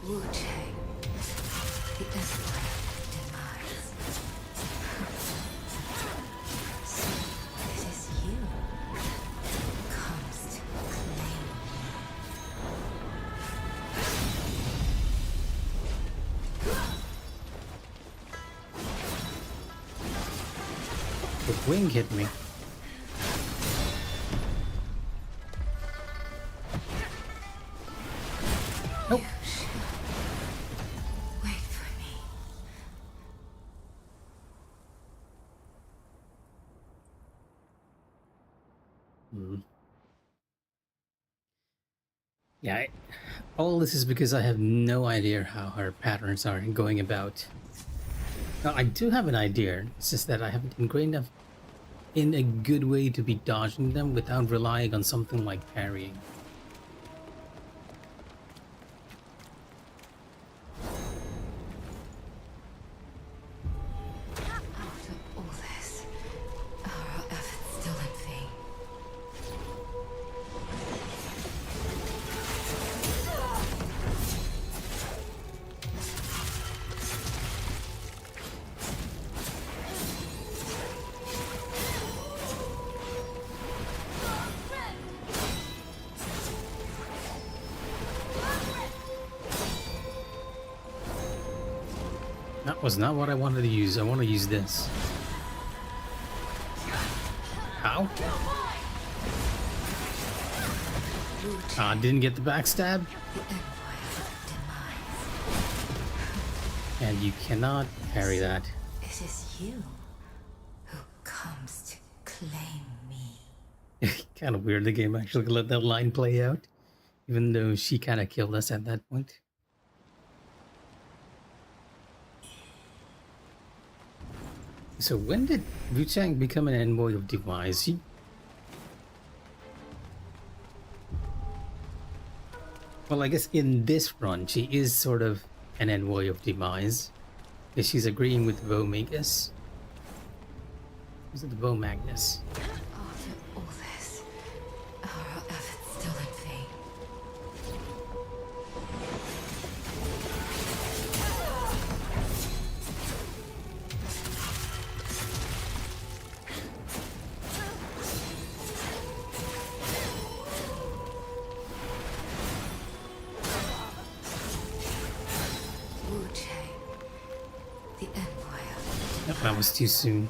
Wu Chang, the Empire demise. So it is you who comes to claim The wing hit me. Nope. You shall wait for me. Yeah, all this is because I have no idea how her patterns are going about. Now, I do have an idea, it's just that I haven't ingrained enough in a good way to be dodging them without relying on something like parrying. After all this, our efforts still in vain. That was not what I wanted to use. I want to use this. How? Didn't get the backstab. The Empire demise. And you cannot parry that. It is you who comes to claim me. Kind of weird the game actually let that line play out, even though she kind of killed us at that point. So when did Wu Chang become an envoy of demise? Well, I guess in this run, she is sort of an envoy of demise. Because she's agreeing with Bo Magus. Is it the Bo Magnus? After all this, our efforts still in vain. Wu Chang, the Empire. Nope, that was too soon.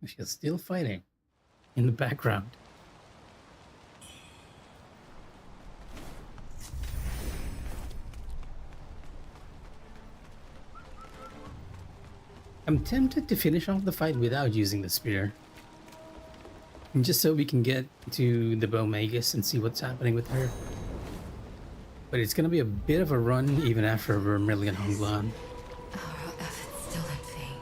She's still fighting in the background. I'm tempted to finish off the fight without using the spear. Just so we can get to the Bo Magus and see what's happening with her. But it's gonna be a bit of a run even after Vermillion Honglan. Our efforts still in vain.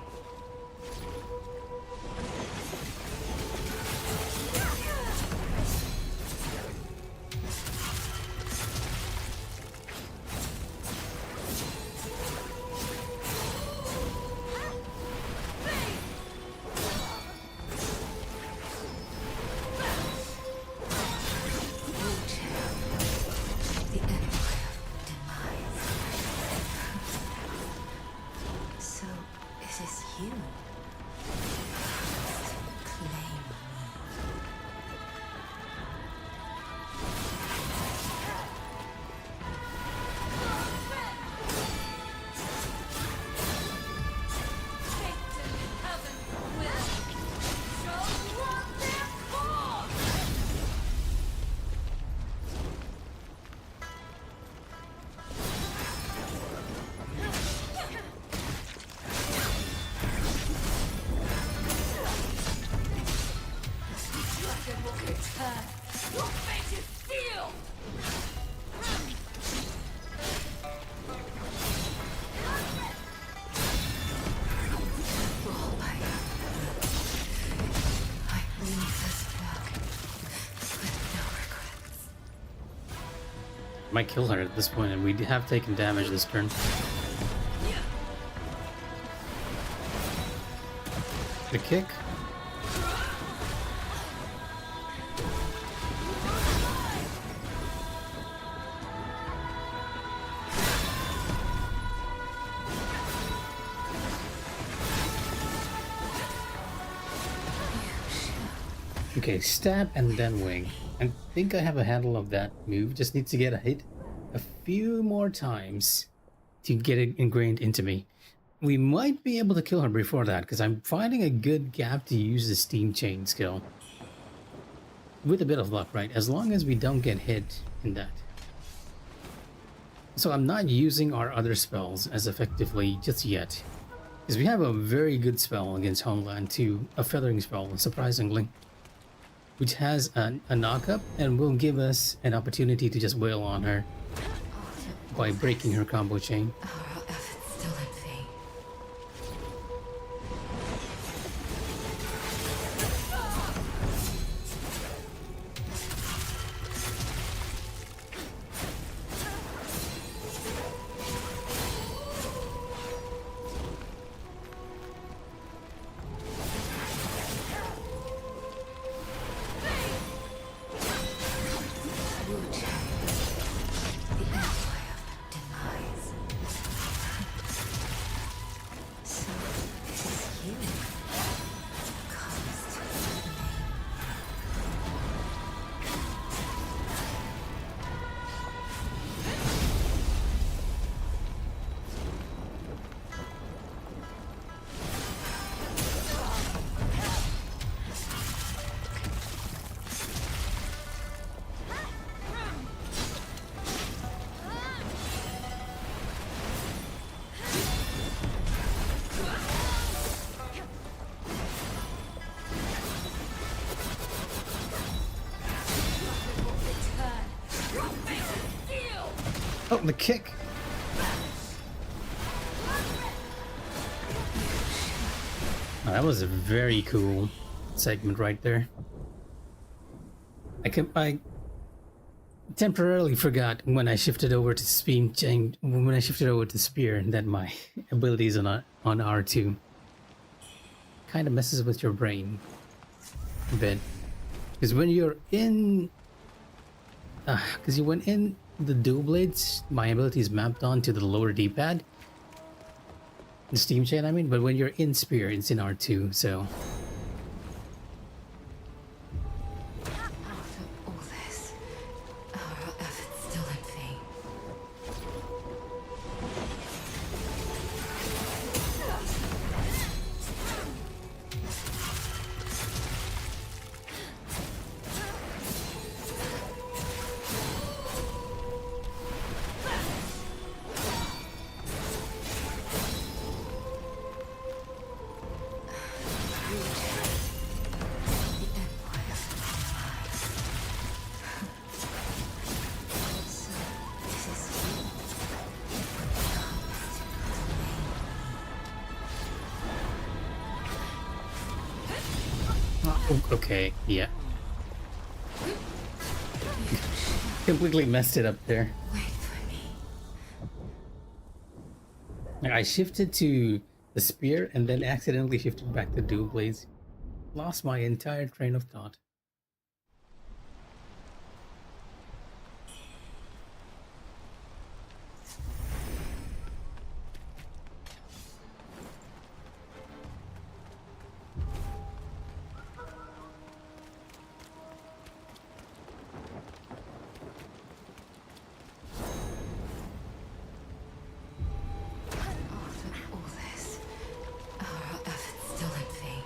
The Empire demise. So, is this you? Claim me. Your fate is sealed! I leave this work with no regrets. Might kill her at this point, and we have taken damage this turn. The kick. Okay, stab and then wing. I think I have a handle of that move. Just need to get a hit a few more times to get it ingrained into me. We might be able to kill her before that, because I'm finding a good gap to use the steam chain skill. With a bit of luck, right? As long as we don't get hit in that. So I'm not using our other spells as effectively just yet. Because we have a very good spell against Honglan too, a feathering spell, surprisingly. Which has a knock-up and will give us an opportunity to just wail on her by breaking her combo chain. Our efforts still in vain. Oh, the kick! Oh, that was a very cool segment right there. I temporarily forgot when I shifted over to spear that my abilities on R2 kind of messes with your brain a bit. Because when you're in, because you went in the dual blades, my ability is mapped onto the lower D-pad, the steam chain. I mean, but when you're in spear, it's in R2. So. After all this, our efforts still in vain. Okay, yeah. Completely messed it up there. Wait for me. I shifted to the spear and then accidentally shifted back to dual blades. Lost my entire train of thought. After all this, our efforts still in vain.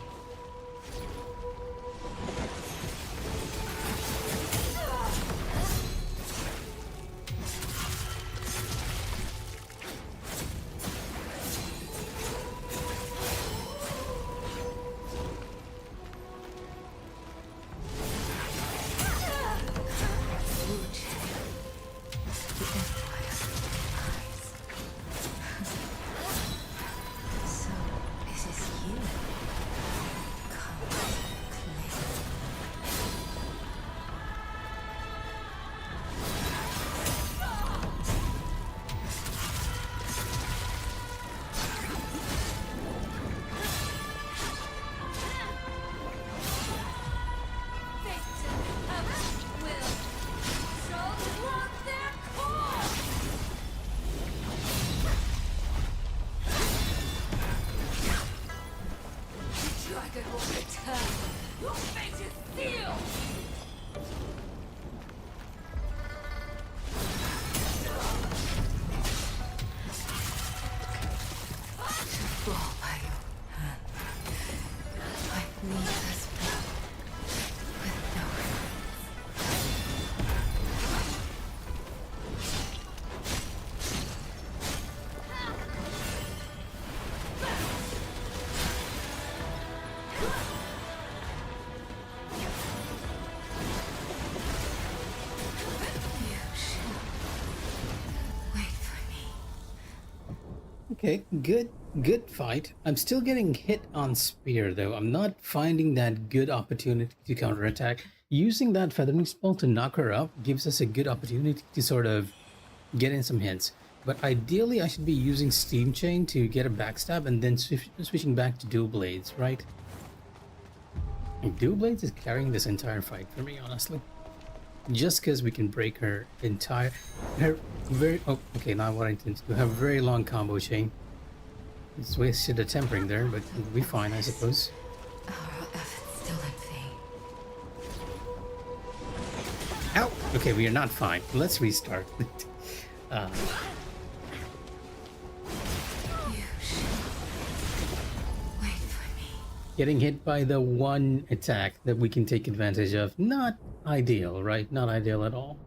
Okay, good fight. I'm still getting hit on spear though. I'm not finding that good opportunity to counterattack. Using that feathering spell to knock her up gives us a good opportunity to sort of get in some hits. But ideally, I should be using Steam Chain to get a backstab and then switching back to Dual Blades, right? And Dual Blades is carrying this entire fight for me, honestly. Just because we can break her entire... Her very... Oh, okay, now what I intend to do. Have a very long combo chain. It's wasted a tempering there, but we'll be fine, I suppose. Our efforts still in vain. Ow! Okay, we are not fine. Let's restart. You should wait for me. Getting hit by the one attack that we can take advantage of. Not ideal, right? Not ideal at all.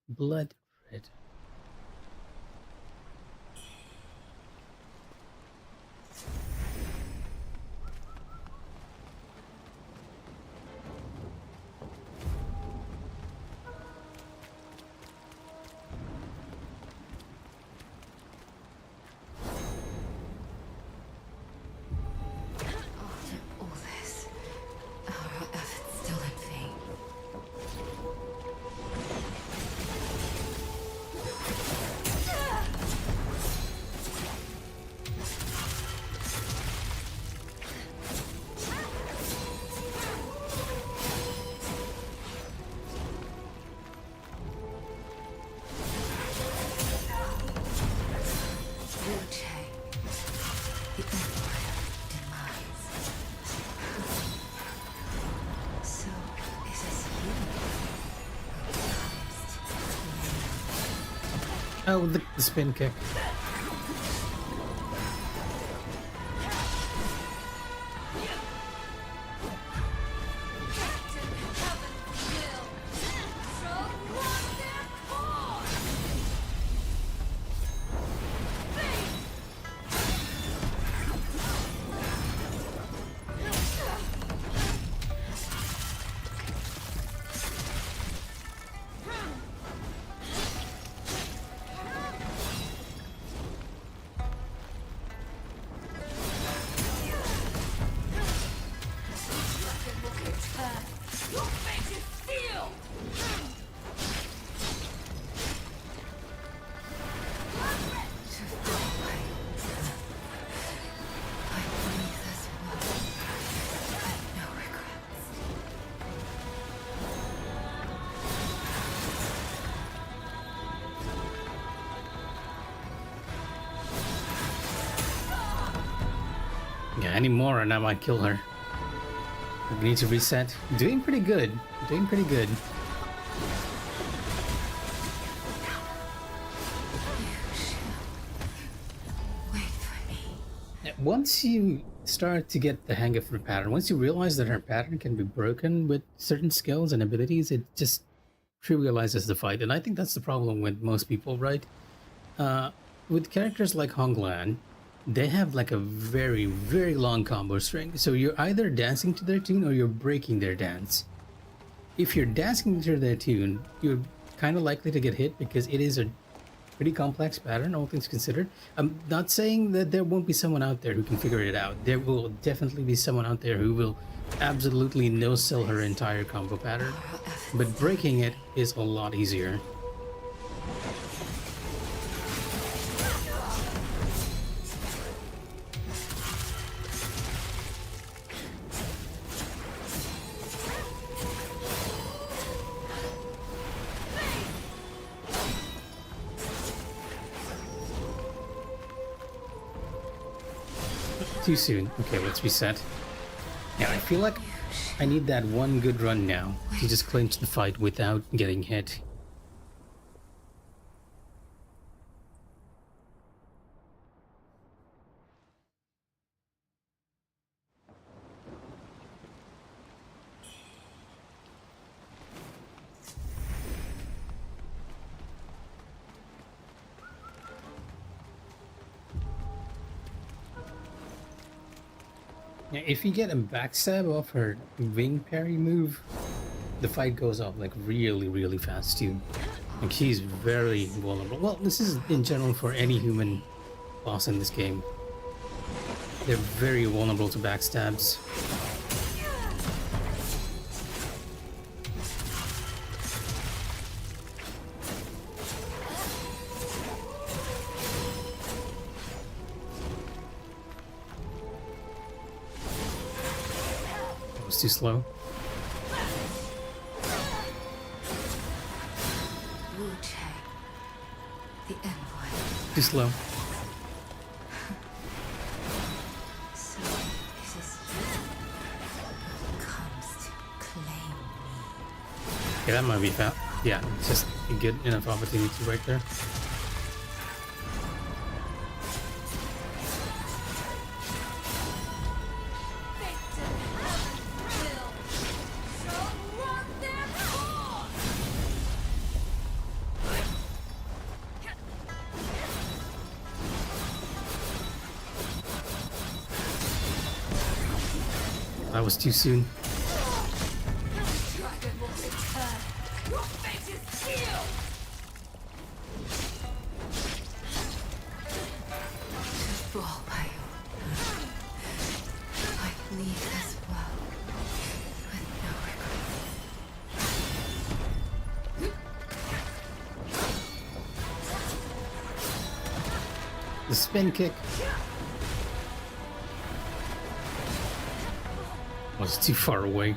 Blood red. After all this, our efforts still in vain. Wu Chang, the Empire demise. So, is this you who promised Oh, the spin kick. Captain Heaven's will? So run their cause! Your fate is sealed! To die. I believe this world has no regrets. Yeah, any more and I might kill her. We need to reset. Doing pretty good. Doing pretty good. Wait for me. Once you start to get the hang of her pattern, once you realize that her pattern can be broken with certain skills and abilities, it just trivializes the fight. And I think that's the problem with most people, right? With characters like Honglan, they have like a very, very long combo string. So you're either dancing to their tune or you're breaking their dance. If you're dancing to their tune, you're kind of likely to get hit because it is a pretty complex pattern, all things considered. I'm not saying that there won't be someone out there who can figure it out. There will definitely be someone out there who will absolutely no-sell her entire combo pattern. But breaking it is a lot easier. Too soon. Okay, let's reset. Yeah, I feel like I need that one good run now to just clinch the fight without getting hit. Yeah, if you get a backstab off her wing parry move, the fight goes off like really, really fast too. Like, he's very vulnerable. Well, this is in general for any human boss in this game. They're very vulnerable to backstabs. That was too slow. The envoy. Too slow. So it is you who comes to claim me. Yeah, that might be fast. Yeah, just a good enough opportunity right there. That was too soon. Dragon will return. Your fate is sealed. To fall by you. I bleed as well, with no regret. The spin kick was too far away.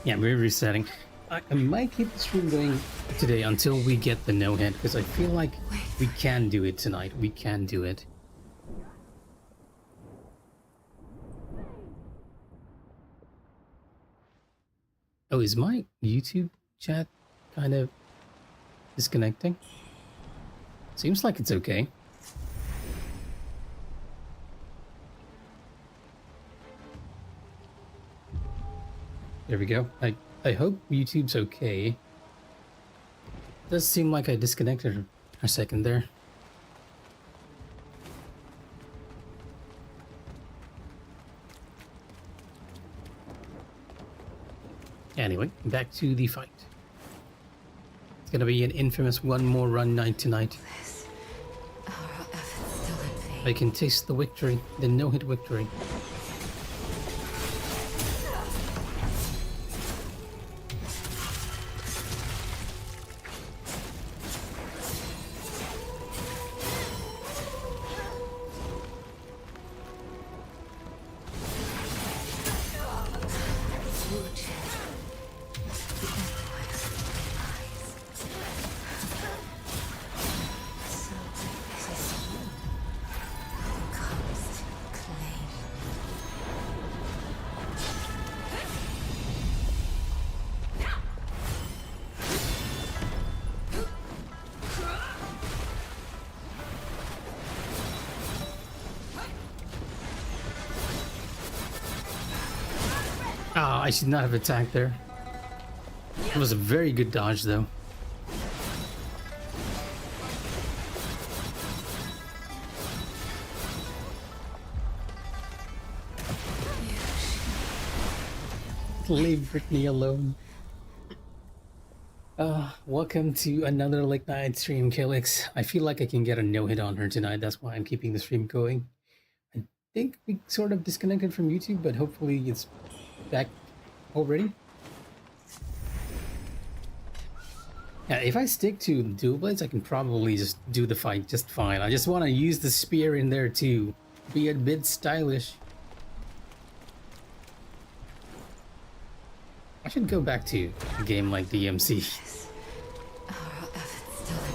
Yeah, we're resetting. I might keep the stream going today until we get the no-hit, because I feel like we can do it tonight. We can do it. Oh, is my YouTube chat kind of disconnecting? Seems like it's okay. There we go. I hope YouTube's okay. Does seem like I disconnected a second there. Anyway, back to the fight. It's gonna be an infamous one more run night tonight. Our efforts still in vain. I can taste the victory, the no-hit victory. Ah, I should not have attacked there. It was a very good dodge, though. Leave Brittany alone. Welcome to another late night stream, Kalex. I feel like I can get a no-hit on her tonight. That's why I'm keeping the stream going. I think we sort of disconnected from YouTube, but hopefully it's back already. Yeah, if I stick to dual blades, I can probably just do the fight just fine. I just want to use the spear in there too. Be a bit stylish. I should go back to a game like DMC. Our efforts still in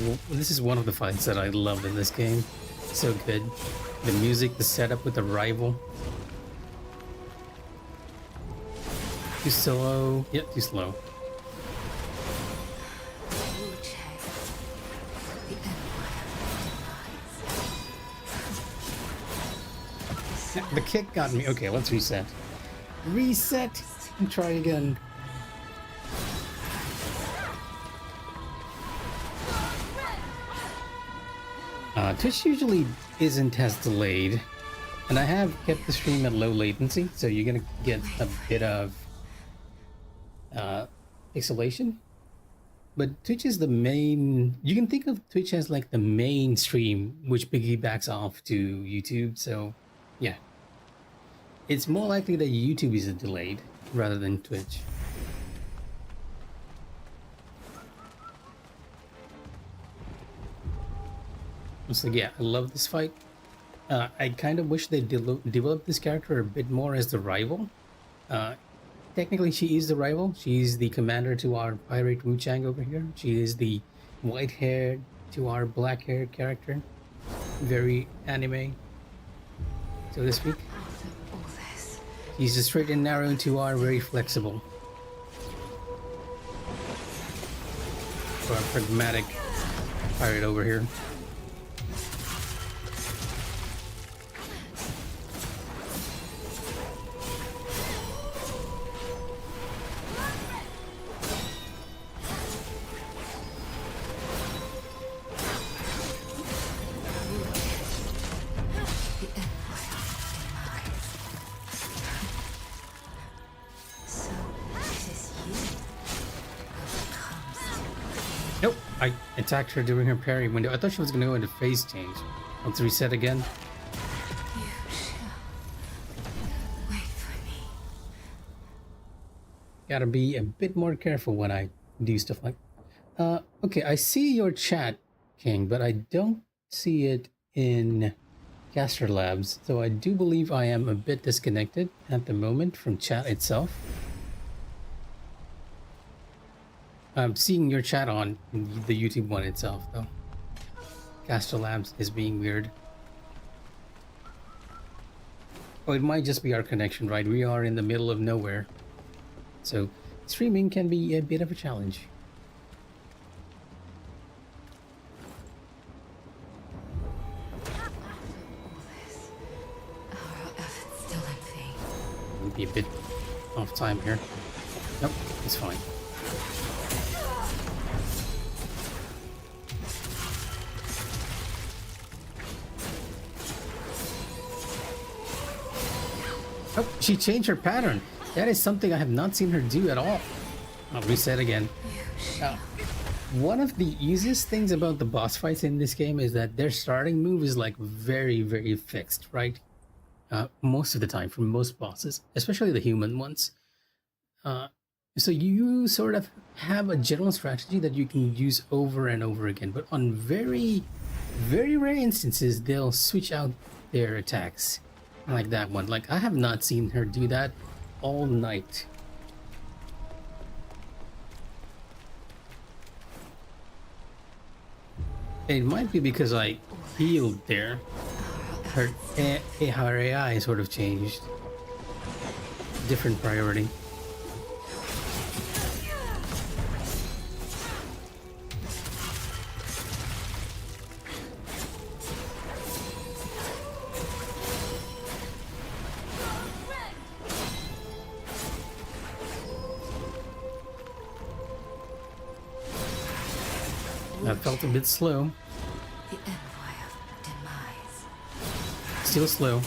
vain. This is one of the fights that I love in this game. So good. The music, the setup with the rival. Too slow. Yep, too slow. The kick got me. Okay, let's reset. Reset and try again. Twitch usually isn't as delayed, and I have kept the stream at low latency, so you're gonna get a bit of pixelation. But Twitch is the main. You can think of Twitch as like the main stream, which piggybacks off to YouTube. So, yeah, it's more likely that YouTube is delayed rather than Twitch. So yeah, I love this fight. I kind of wish they developed this character a bit more as the rival. Technically, she is the rival. She's the commander to our pirate Wu Chang over here. She is the white-haired to our black-haired character. Very anime, so to speak. He's the straight and narrow to our very flexible. For our pragmatic pirate over here. Nope, I attacked her during her parry window. I thought she was going to go into phase change. Let's reset again. You shall wait for me. Gotta be a bit more careful when I do stuff like... okay, I see your chat, King, but I don't see it in Caster Labs. So I do believe I am a bit disconnected at the moment from chat itself. I'm seeing your chat on the YouTube one itself, though. Caster Labs is being weird. Oh, it might just be our connection, right? We are in the middle of nowhere. So, streaming can be a bit of a challenge. We'll be a bit off time here. Nope, it's fine. Oh, she changed her pattern. That is something I have not seen her do at all. I'll reset again. One of the easiest things about the boss fights in this game is that their starting move is like very, very fixed, right? Most of the time for most bosses, especially the human ones. So you sort of have a general strategy that you can use over and over again, but on very, very rare instances, they'll switch out their attacks. Like that one. Like, I have not seen her do that all night. It might be because I healed there. Her AI sort of changed. Different priority. That felt a bit slow. The envoy of demise. Still slow.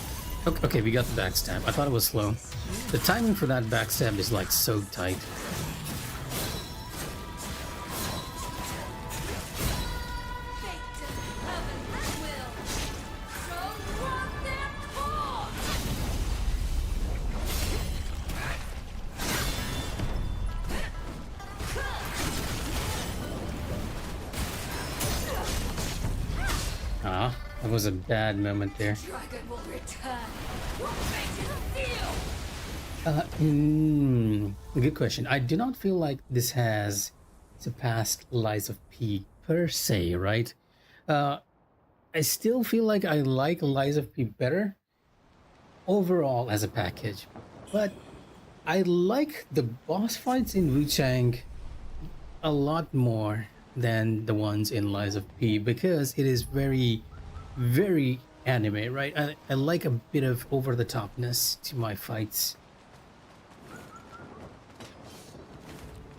Okay, we got the backstab. I thought it was slow. The timing for that backstab is like so tight. Ah, that was a bad moment there. Dragon will return. What makes you feel? Good question. I do not feel like this has surpassed Lies of P per se, right? I still feel like I like Lies of P better overall as a package, but I like the boss fights in Wuchang a lot more than the ones in Lies of P because it is very, very anime, right? I like a bit of over the topness to my fights.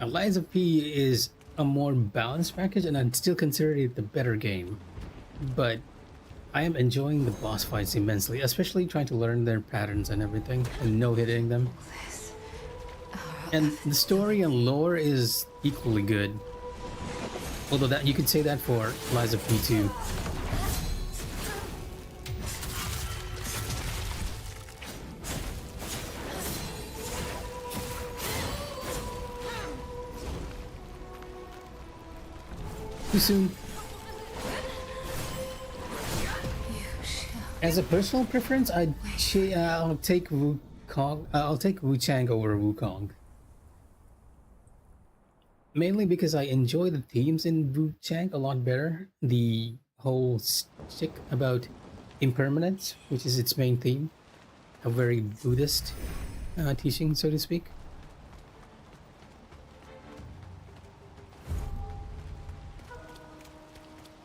Lies of P is a more balanced package, and I'd still consider it the better game. But I am enjoying the boss fights immensely, especially trying to learn their patterns and everything and no hitting them. And the story and lore is equally good. Although that you could say that for Lies of P too. Too soon. As a personal preference, I'll take Wukong. I'll take Wuchang over Wukong. Mainly because I enjoy the themes in Wuchang a lot better. The whole stick about impermanence, which is its main theme, a very Buddhist teaching, so to speak.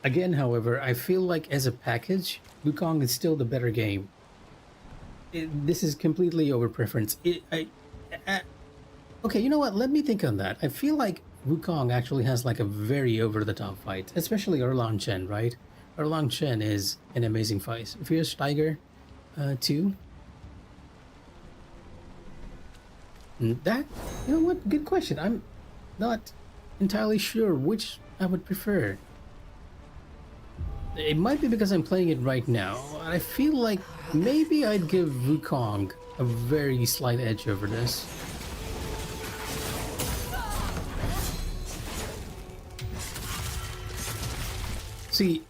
Again, however, I feel like as a package, Wukong is still the better game. This is completely over preference. Okay, you know what? Let me think on that. I feel like Wukong actually has like a very over-the-top fight, especially Erlang Chen, right? Erlang Chen is an amazing fight. Fierce Tiger 2. That, you know what? Good question. I'm not entirely sure which I would prefer. It might be because I'm playing it right now. I feel like maybe I'd give Wukong a very slight edge over this. See,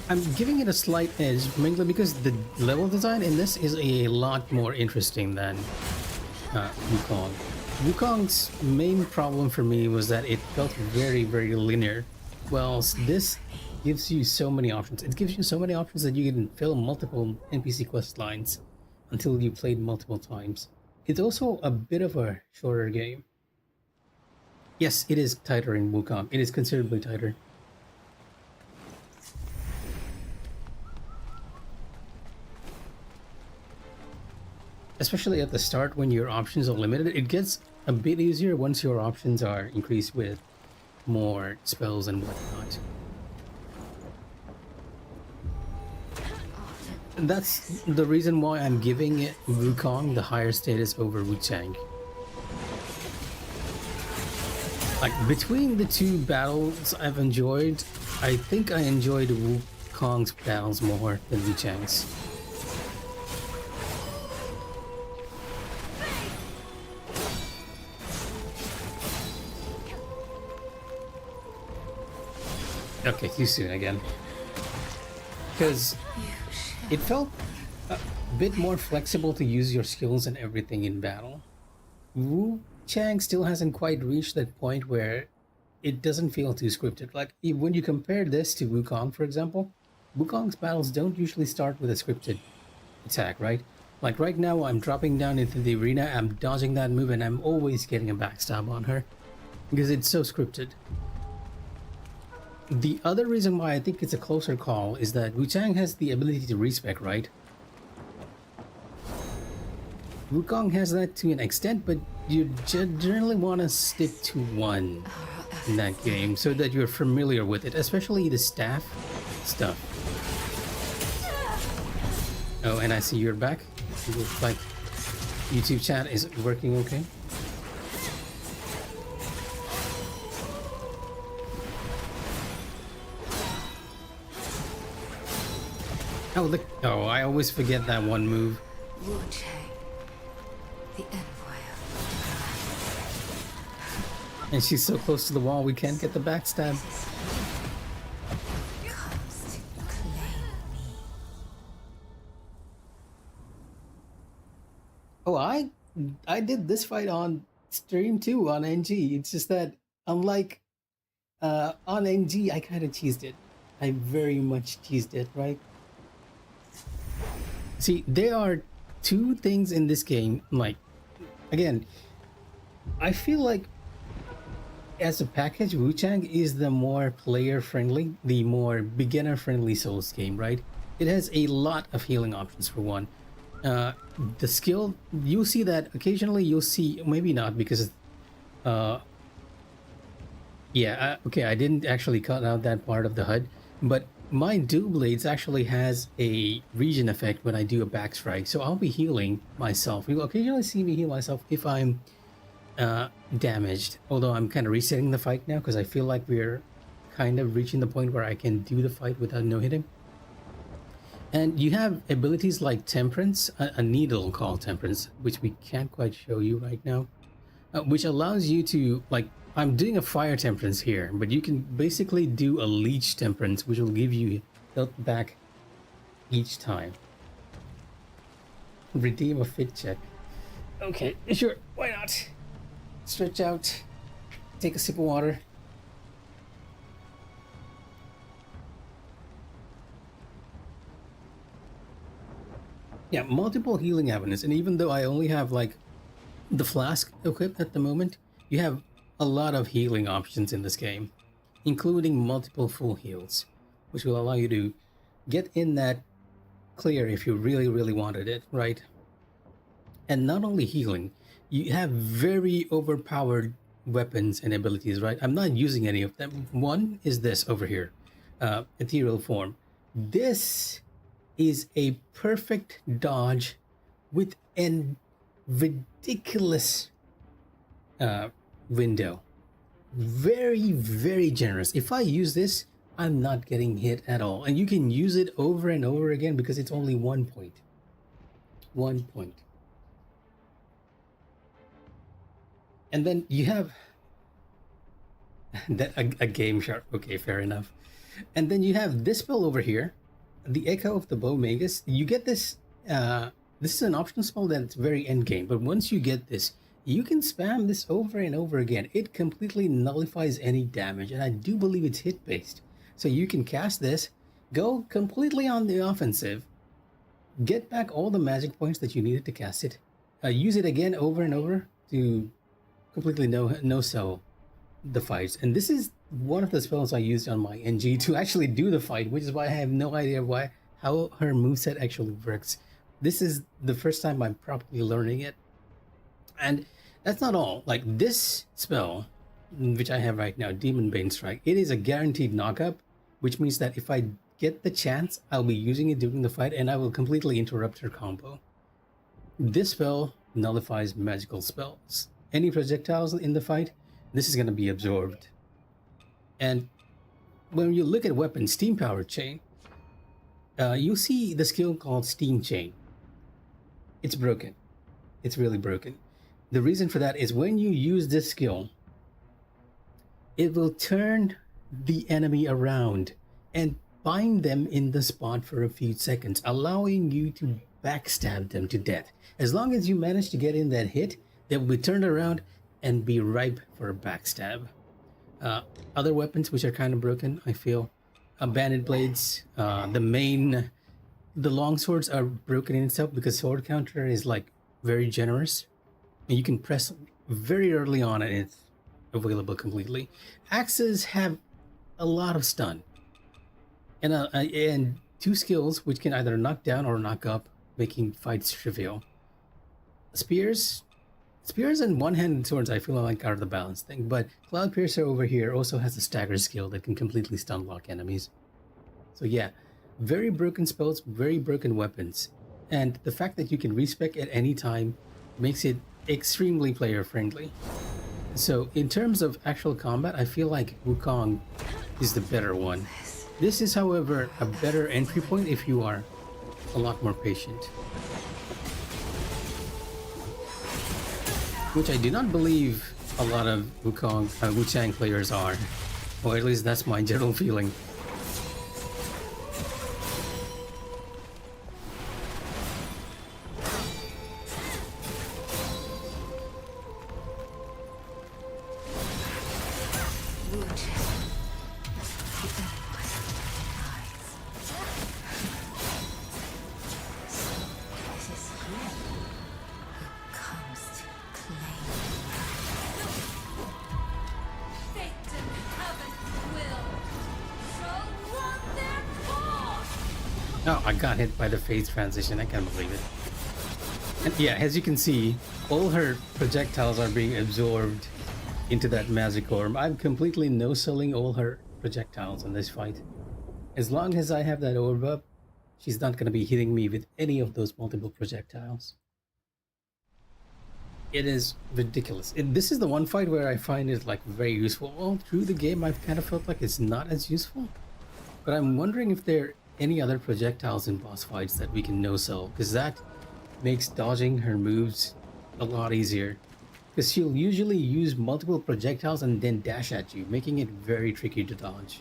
I'm giving it a slight edge mainly because the level design in this is a lot more interesting than Wukong. Wukong's main problem for me was that it felt very, very linear, whilst this gives you so many options. It gives you so many options that you can fill multiple NPC quest lines until you played multiple times. It's also a bit of a shorter game. Yes, it is tighter in Wukong. It is considerably tighter. Especially at the start when your options are limited, it gets a bit easier once your options are increased with more spells and whatnot. That's the reason why I'm giving it Wukong the higher status over Wuchang. Like, between the two battles I've enjoyed, I think I enjoyed Wukong's battles more than Wuchang's. Okay, too soon again. Because it felt a bit more flexible to use your skills and everything in battle. Wu Chang still hasn't quite reached that point where it doesn't feel too scripted. Like, when you compare this to Wukong, for example, Wukong's battles don't usually start with a scripted attack, right? Like right now, I'm dropping down into the arena, I'm dodging that move, and I'm always getting a backstab on her. Because it's so scripted. The other reason why I think it's a closer call is that Wuchang has the ability to respec, right? Wukong has that to an extent, but you generally want to stick to one in that game so that you're familiar with it, especially the staff stuff. Oh, and I see you're back. It looks like YouTube chat is working okay. Oh, look. Oh, I always forget that one move. Wu Chang, the envoy of And she's so close to the wall, we can't get the backstab. comes to claim me. Oh, I did this fight on stream too on NG. It's just that unlike on NG, I kind of cheesed it. I very much cheesed it, right? See, there are two things in this game, like again, I feel like as a package, Wu-Chang is the more player-friendly, the more beginner-friendly Souls game, right? It has a lot of healing options for one. The skill, you'll see that occasionally you'll see, maybe not because, uh, yeah, okay, I didn't actually cut out that part of the HUD, but my Dual Blades actually has a regen effect when I do a back strike, so I'll be healing myself. You'll occasionally see me heal myself if I'm damaged, although I'm kind of resetting the fight now because I feel like we're kind of reaching the point where I can do the fight without no hitting. And you have abilities like Temperance, a needle called Temperance, which we can't quite show you right now, which allows you to, like, I'm doing a Fire Temperance here, but you can basically do a Leech Temperance, which will give you health back each time. Redeem a fit check. Okay, sure, why not? Stretch out, take a sip of water. Yeah, multiple healing avenues, and even though I only have like the flask equipped at the moment, you have a lot of healing options in this game, including multiple full heals, which will allow you to get in that clear if you really, really wanted it, right? And not only healing, you have very overpowered weapons and abilities, right? I'm not using any of them. One is this over here, ethereal form. This is a perfect dodge with an ridiculous window. Very, very generous. If I use this, I'm not getting hit at all. And you can use it over and over again because it's only 1 point. 1 point. And then you have that a game shark. Okay, fair enough. And then you have this spell over here, the Echo of the Bow Magus. You get this. This is an optional spell that's very end game, but once you get this, you can spam this over and over again. It completely nullifies any damage, and I do believe it's hit based. So you can cast this, go completely on the offensive, get back all the magic points that you needed to cast it, use it again over and over to completely no-sell the fights. And this is one of the spells I used on my NG to actually do the fight, which is why I have no idea how her moveset actually works. This is the first time I'm properly learning it. And that's not all. Like this spell, which I have right now, Demon Bane Strike, it is a guaranteed knockup, which means that if I get the chance, I'll be using it during the fight and I will completely interrupt her combo. This spell nullifies magical spells. Any projectiles in the fight, this is going to be absorbed. And when you look at weapons, Steam Power Chain, you'll see the skill called Steam Chain. It's broken. It's really broken. The reason for that is when you use this skill, it will turn the enemy around and bind them in the spot for a few seconds, allowing you to backstab them to death. As long as you manage to get in that hit, they will be turned around and be ripe for a backstab. Other weapons which are kind of broken, I feel. Bandit blades, the longswords are broken in itself because sword counter is like very generous. And you can press very early on and it's available completely. Axes have a lot of stun. And two skills which can either knock down or knock up, making fights trivial. Spears and one-handed swords I feel like are the balance thing, but Cloud Piercer over here also has a stagger skill that can completely stun lock enemies. So yeah, very broken spells, very broken weapons. And the fact that you can respec at any time makes it extremely player friendly. So in terms of actual combat, I feel like Wukong is the better one. This is, however, a better entry point if you are a lot more patient. Which I do not believe a lot of Wu-Chang players are. Or at least that's my general feeling. Oh, I got hit by the phase transition. I can't believe it. And yeah, as you can see, all her projectiles are being absorbed into that magic orb. I'm completely no-selling all her projectiles in this fight. As long as I have that orb up, she's not going to be hitting me with any of those multiple projectiles. It is ridiculous. This is the one fight where I find it like very useful. All through the game, I've kind of felt like it's not as useful. But I'm wondering if there are any other projectiles in boss fights that we can no-sell, because that makes dodging her moves a lot easier. Because she'll usually use multiple projectiles and then dash at you, making it very tricky to dodge.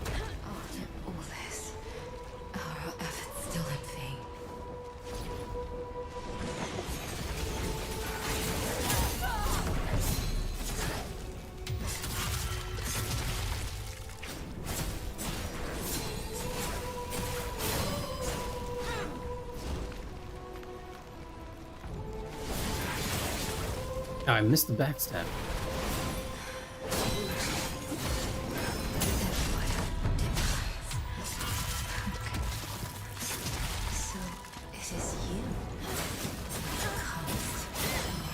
After all this, are our efforts still in vain? Oh, I missed the backstab. So, it is you who comes to me.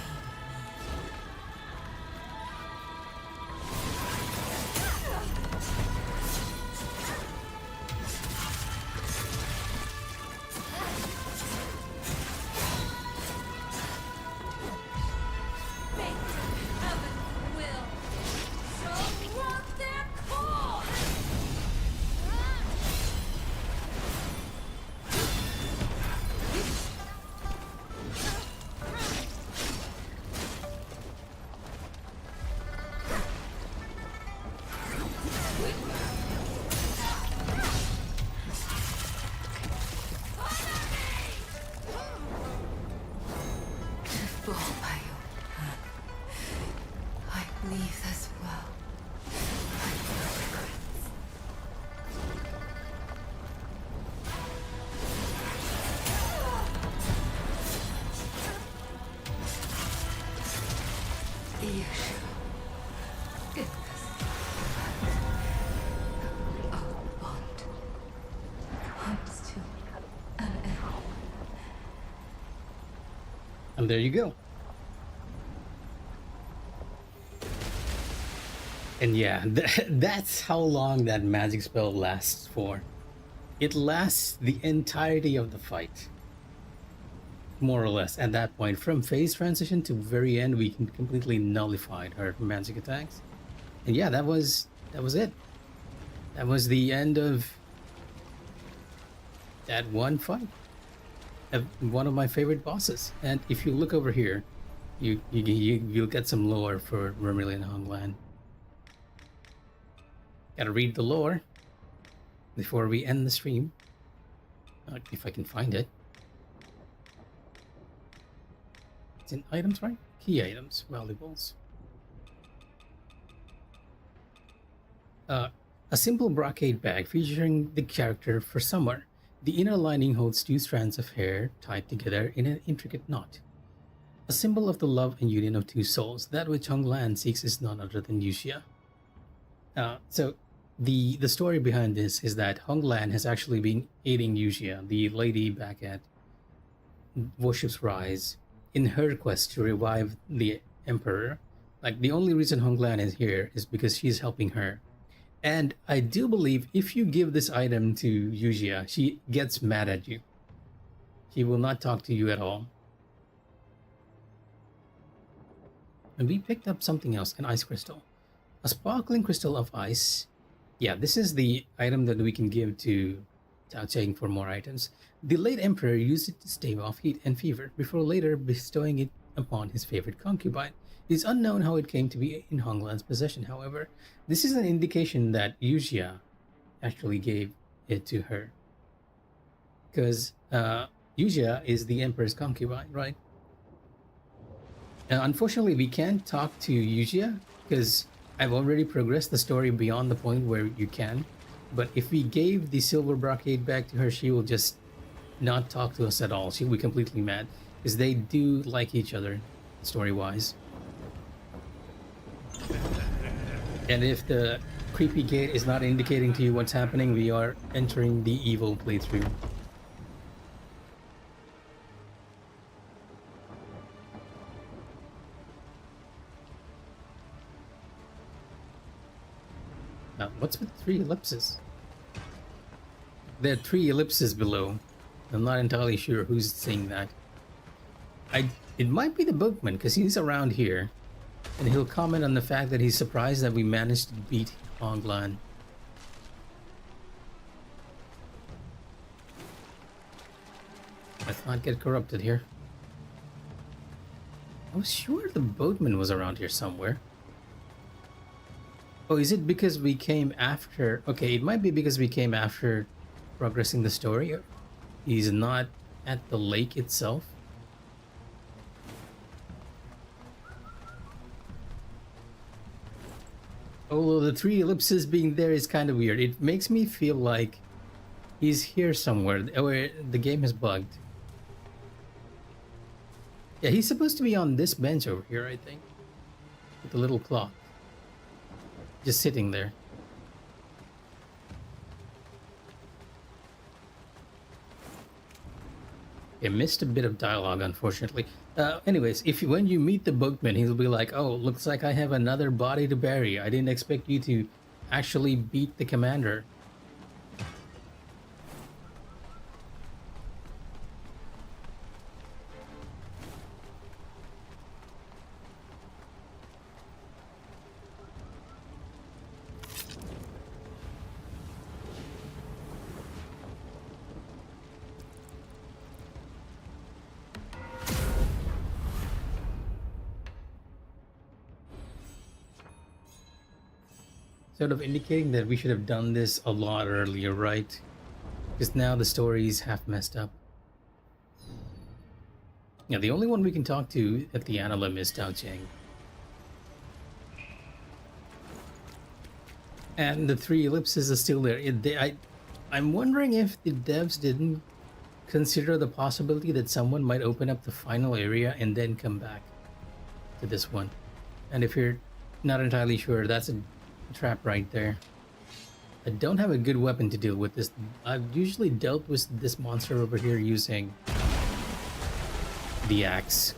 Heaven's will. So work their cause. Fall by your hand. I leave this well. I have no regrets. You should. Goodness. Our bond comes to an end. And there you go. And yeah, that's how long that magic spell lasts for. It lasts the entirety of the fight. More or less, at that point. From phase transition to very end, we can completely nullify her magic attacks. And yeah, that was it. That was the end of that one fight. One of my favorite bosses. And if you look over here, you'll get some lore for Vermillion Honglan. Gotta read the lore before we end the stream. If I can find it. It's in items, right? Key items, valuables. A simple brocade bag featuring the character for summer. The inner lining holds two strands of hair tied together in an intricate knot. A symbol of the love and union of two souls. That which Honglan seeks is none other than Yuxia. So the story behind this is that Honglan has actually been aiding Yuxia, the lady back at Worship's Rise, in her quest to revive the Emperor. Like, the only reason Honglan is here is because she's helping her. And I do believe if you give this item to Yuxia, she gets mad at you. She will not talk to you at all. And we picked up something else, an ice crystal. A sparkling crystal of ice. Yeah, this is the item that we can give to Tao Cheng for more items. The late emperor used it to stave off heat and fever, before later bestowing it upon his favorite concubine. It is unknown how it came to be in Honglan's possession, however. This is an indication that Yuxia actually gave it to her. Because Yuxia is the emperor's concubine, right? Unfortunately, we can't talk to Yuxia because I've already progressed the story beyond the point where you can. But if we gave the silver brocade back to her, she will just not talk to us at all. She'll be completely mad because they do like each other, story-wise. And if the creepy gate is not indicating to you what's happening, we are entering the evil playthrough. Now, what's with 3 ellipses? There are 3 ellipses below. I'm not entirely sure who's saying that. It might be the boatman, because he's around here. And he'll comment on the fact that he's surprised that we managed to beat Honglan. Let's not get corrupted here. I was sure the boatman was around here somewhere. Oh, is it because we came after? Okay, it might be because we came after progressing the story. He's not at the lake itself. Although the 3 ellipses being there is kind of weird. It makes me feel like he's here somewhere, or the game is bugged. Yeah, he's supposed to be on this bench over here, I think. With the little clock. Just sitting there. I missed a bit of dialogue, unfortunately. Anyways, when you meet the boatman, he'll be like, "Oh, looks like I have another body to bury. I didn't expect you to actually beat the commander." Sort of indicating that we should have done this a lot earlier, right? Because now the story's half messed up. Yeah, the only one we can talk to at the Analem is Tao Cheng. And the 3 ellipses are still there. I'm wondering if the devs didn't consider the possibility that someone might open up the final area and then come back to this one. And if you're not entirely sure, that's a trap right there. I don't have a good weapon to deal with this. I've usually dealt with this monster over here using the axe.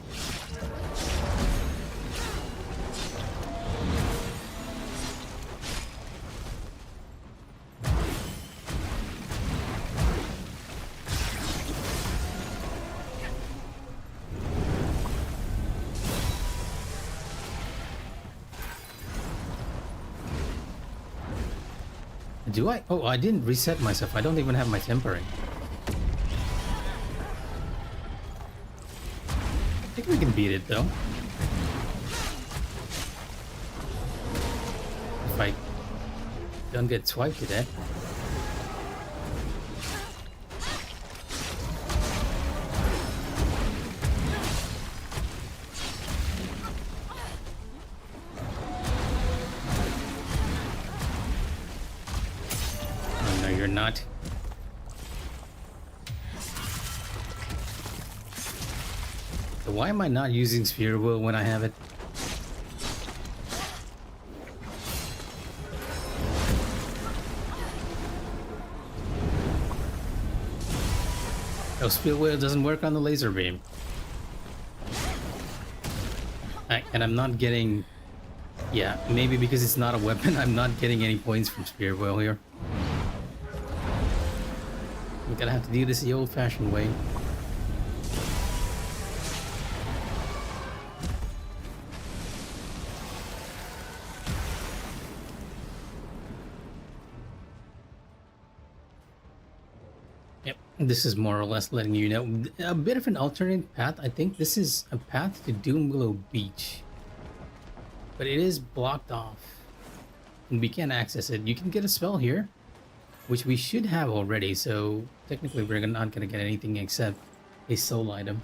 Do I? Oh, I didn't reset myself. I don't even have my tempering. I think we can beat it though. If I don't get swiped to death. Not. So why am I not using Sphere Will when I have it? Oh, Sphere Will doesn't work on the laser beam. And I'm not getting... Yeah, maybe because it's not a weapon, I'm not getting any points from Sphere Will here. I'm gonna have to do this the old-fashioned way. Yep, this is more or less letting you know a bit of an alternate path. I think this is a path to Doomwillow Beach, but it is blocked off and we can't access it. You can get a spell here, which we should have already, so technically we're not going to get anything except a soul item.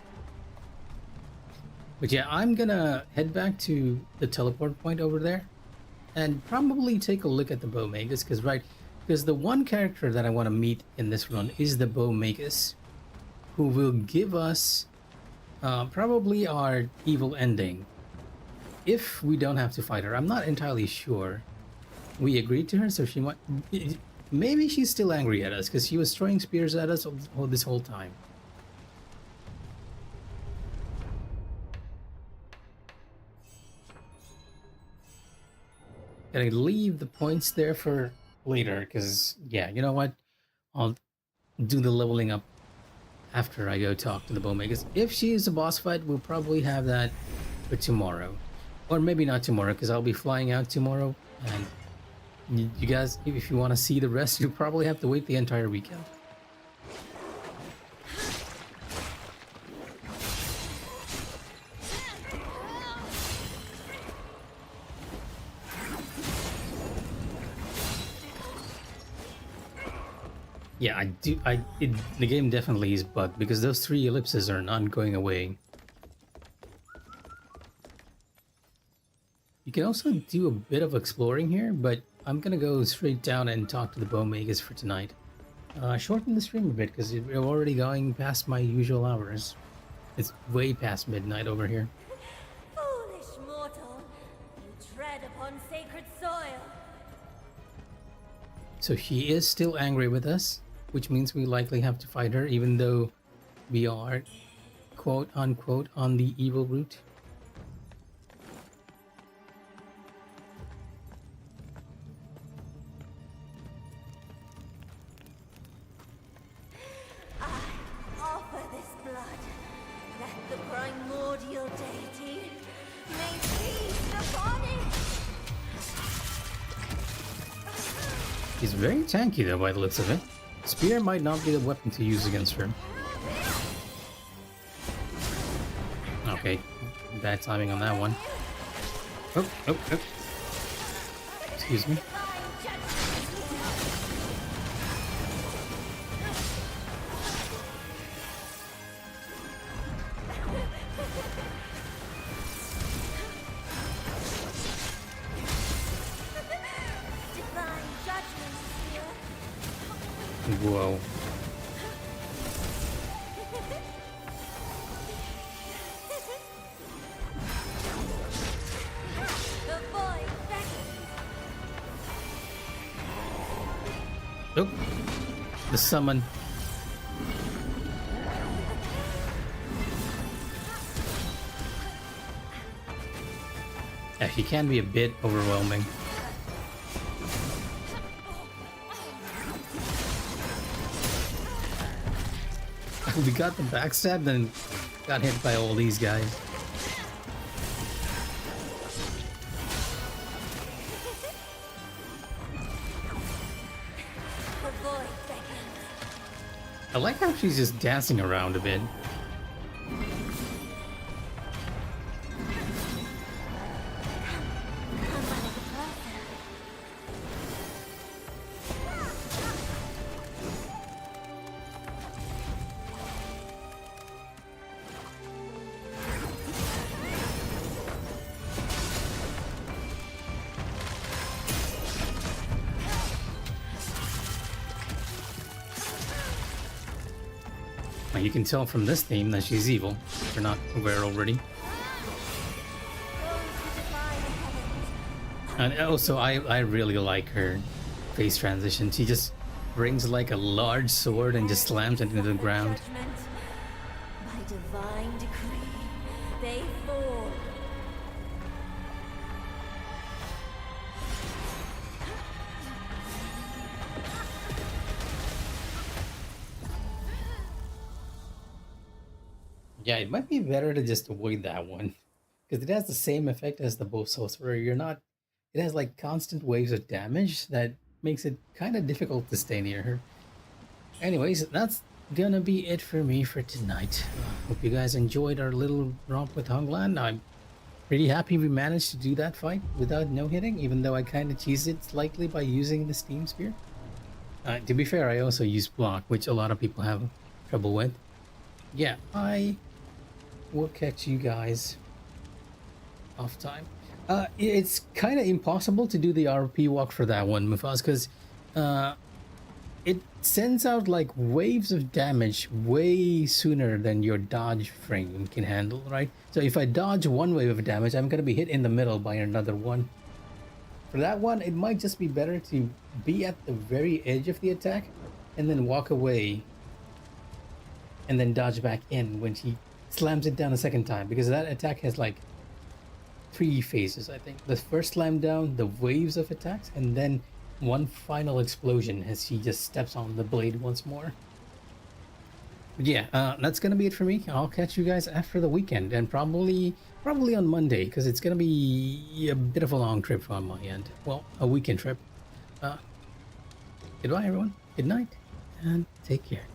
But yeah, I'm gonna head back to the teleport point over there and probably take a look at the Bowmagus, because the one character that I want to meet in this run is the Bowmagus, who will give us probably our evil ending if we don't have to fight her. I'm not entirely sure. we agreed to her, so she might. Maybe she's still angry at us because she was throwing spears at us this whole time. Gonna leave the points there for later because, yeah, you know what? I'll do the leveling up after I go talk to the Bowmakers. If she is a boss fight, we'll probably have that for tomorrow. Or maybe not tomorrow because I'll be flying out tomorrow. And you guys, if you want to see the rest, you probably have to wait the entire weekend. Yeah, I do. The game definitely is bugged because those 3 ellipses are not going away. You can also do a bit of exploring here, but I'm gonna go straight down and talk to the Bowmakers for tonight. Shorten the stream a bit because we're already going past my usual hours. It's way past midnight over here. Foolish mortal, you tread upon sacred soil. So she is still angry with us, which means we likely have to fight her, even though we are, quote unquote, on the evil route. I offer this blood, that the primordial deity may feast upon it. She's very tanky though, by the looks of it. Spear might not be the weapon to use against her. Okay, bad timing on that one. Oh. Excuse me. Divine judgment is here. Whoa. The void beckons. Oh, the summon. Yeah, she can be a bit overwhelming. We got the backstab, then got hit by all these guys. The void beckons. I like how she's just dancing around a bit. Now you can tell from this theme that she's evil, if you're not aware already. Those who defy the heavens. And also, I really like her face transition. She just brings like a large sword and just slams it into the ground. Judgment. By divine decree, they fall. Yeah, it might be better to just avoid that one. Because it has the same effect as the bow sorcerer. You're not... It has like constant waves of damage that makes it kind of difficult to stay near her. Anyways, that's gonna be it for me for tonight. Hope you guys enjoyed our little romp with Honglan. I'm pretty happy we managed to do that fight without no-hitting, even though I kind of cheesed it slightly by using the Steam Spear. To be fair, I also used block, which a lot of people have trouble with. Yeah, I will catch you guys off time. It's kind of impossible to do the RP walk for that one, Mufaz, because it sends out like waves of damage way sooner than your dodge frame can handle, right? So if I dodge one wave of damage, I'm going to be hit in the middle by another one. For that one, it might just be better to be at the very edge of the attack and then walk away and then dodge back in when she slams it down a second time, because that attack has like 3 phases, I think. The first slam down, the waves of attacks, and then one final explosion as she just steps on the blade once more. But yeah, that's gonna be it for me. I'll catch you guys after the weekend, and probably on Monday, because it's gonna be a bit of a long trip on my end. Well, a weekend trip. Goodbye, everyone. Good night, and take care.